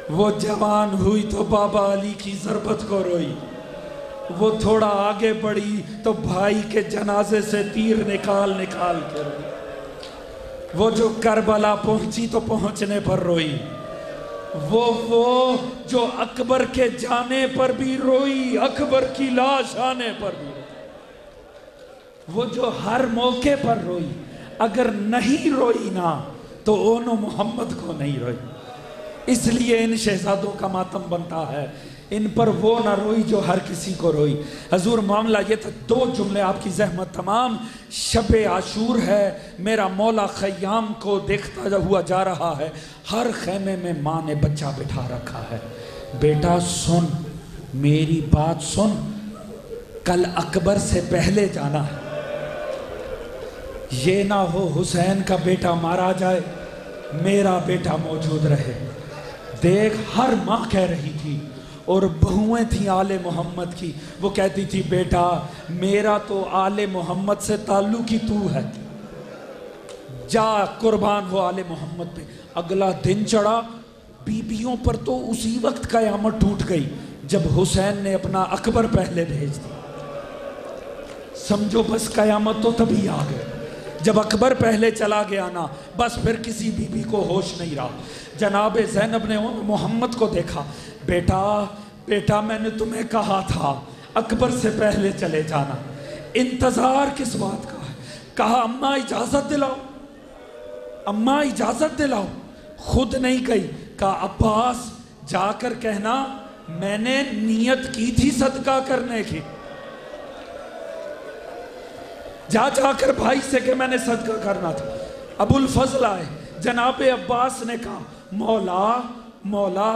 وہ جوان ہوئی تو بابا علی کی ضربت کو روئی، وہ تھوڑا آگے بڑھی تو بھائی کے جنازے سے تیر نکال نکال کے روئی، وہ جو کربلا پہنچی تو پہنچنے پر روئی، وہ جو اکبر کے جانے پر بھی روئی، اکبر کی لاش آنے پر بھی روئی، وہ جو ہر موقع پر روئی، اگر نہیں روئی نا تو اون و محمد کو نہیں روئی۔ اس لیے ان شہزادوں کا ماتم بنتا ہے، ان پر وہ نہ روئی جو ہر کسی کو روئی۔ حضور معاملہ یہ تھا، دو جملے آپ کی زحمت تمام۔ شب عاشور ہے، میرا مولا خیام کو دیکھتا ہوا جا رہا ہے، ہر خیمے میں ماں نے بچہ بٹھا رکھا ہے، بیٹا سن میری بات سن، کل اکبر سے پہلے جانا ہے، یہ نہ ہو حسین کا بیٹا مارا جائے میرا بیٹا موجود رہے۔ دیکھ ہر ماں کہہ رہی تھی، اور بہویں تھیں آل محمد کی، وہ کہتی تھی بیٹا میرا تو آل محمد سے تعلق ہی تو ہے، جا قربان ہو آل محمد پہ۔ اگلا دن چڑھا، بیویوں پر تو اسی وقت قیامت ٹوٹ گئی جب حسین نے اپنا اکبر پہلے بھیج دیا۔ سمجھو بس قیامت تو تبھی آ گئے جب اکبر پہلے چلا گیا نا، بس پھر کسی بیوی کو ہوش نہیں رہا۔ جناب زینب نے محمد کو دیکھا، بیٹا میں نے تمہیں کہا تھا اکبر سے پہلے چلے جانا، انتظار کس بات کا ہے؟ کہا اماں اجازت دلاؤ، اماں اجازت دلاؤ، خود نہیں گئی، کہا عباس جا کر کہنا میں نے نیت کی تھی صدقہ کرنے کی، جا کر بھائی سے کہ میں نے صدقہ کرنا تھا۔ ابو الفضل آئے، جناب عباس نے کہا مولا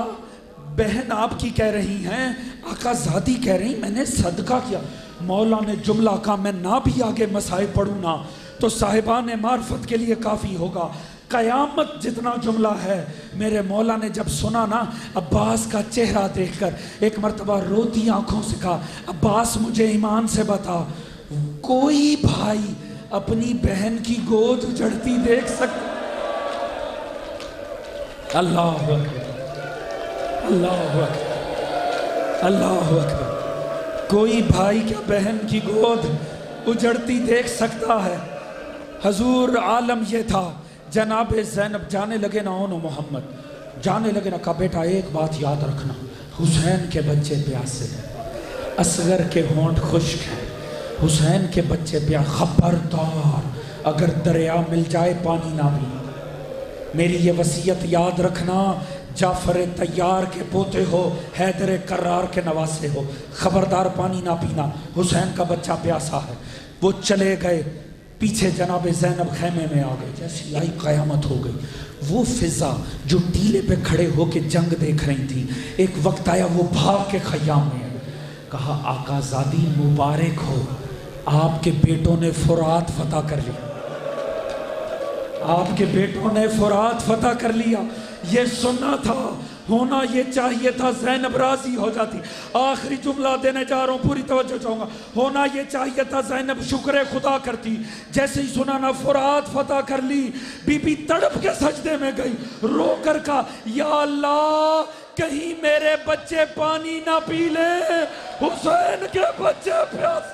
بہن آپ کی کہہ رہی ہیں، آقا زادی کہہ رہی میں نے صدقہ کیا. مولا نے جملہ کہا میں نہ بھی آگے مسائل پڑھوں نا تو صاحبان معرفت کے لیے کافی ہوگا. قیامت جتنا جملہ ہے. میرے مولا نے جب سنا نا عباس کا چہرہ دیکھ کر ایک مرتبہ روتی آنکھوں سے کہا عباس مجھے ایمان سے بتا، کوئی بھائی اپنی بہن کی گود اجڑتی دیکھ سکتا؟ اللہ اکبر، اللہ اکبر، اللہ اکبر. کوئی بھائی کیا بہن کی گود اجڑتی دیکھ سکتا ہے؟ حضور عالم یہ تھا. جناب زینب جانے لگے نا اونو محمد جانے لگے نا، کہا بیٹا ایک بات یاد رکھنا، حسین کے بچے پیاسے ہیں، اصغر کے ہونٹ خشک ہیں، حسین کے بچے خبردار اگر دریا مل جائے پانی نہ پینا. میری یہ وصیت یاد رکھنا، جعفر طیار کے پوتے ہو، حیدر کرار کے نواسے ہو، خبردار پانی نہ پینا، حسین کا بچہ پیاسا ہے. وہ چلے گئے، پیچھے جناب زینب خیمے میں آ گئی. جیسی آئی قیامت ہو گئی. وہ فضا جو ٹیلے پہ کھڑے ہو کے جنگ دیکھ رہی تھی، ایک وقت آیا وہ بھاگ کے خیام میں کہا آقا زادی مبارک ہو، آپ کے بیٹوں نے فرات فتح کر لیا، آپ کے بیٹوں نے فرات فتح کر لیا. یہ سننا تھا، ہونا یہ چاہیے تھا زینب راضی ہو جاتی. آخری جملہ دینے جا رہا ہوں، پوری توجہ چاہوں گا. ہونا یہ چاہیے تھا زینب شکر خدا کرتی. جیسے ہی سنا نا فرات فتح کر لی، بی بی تڑپ کے سجدے میں گئی، رو کر کہا یا اللہ کہیں میرے بچے پانی نہ پی لے، حسین کے بچے پیاس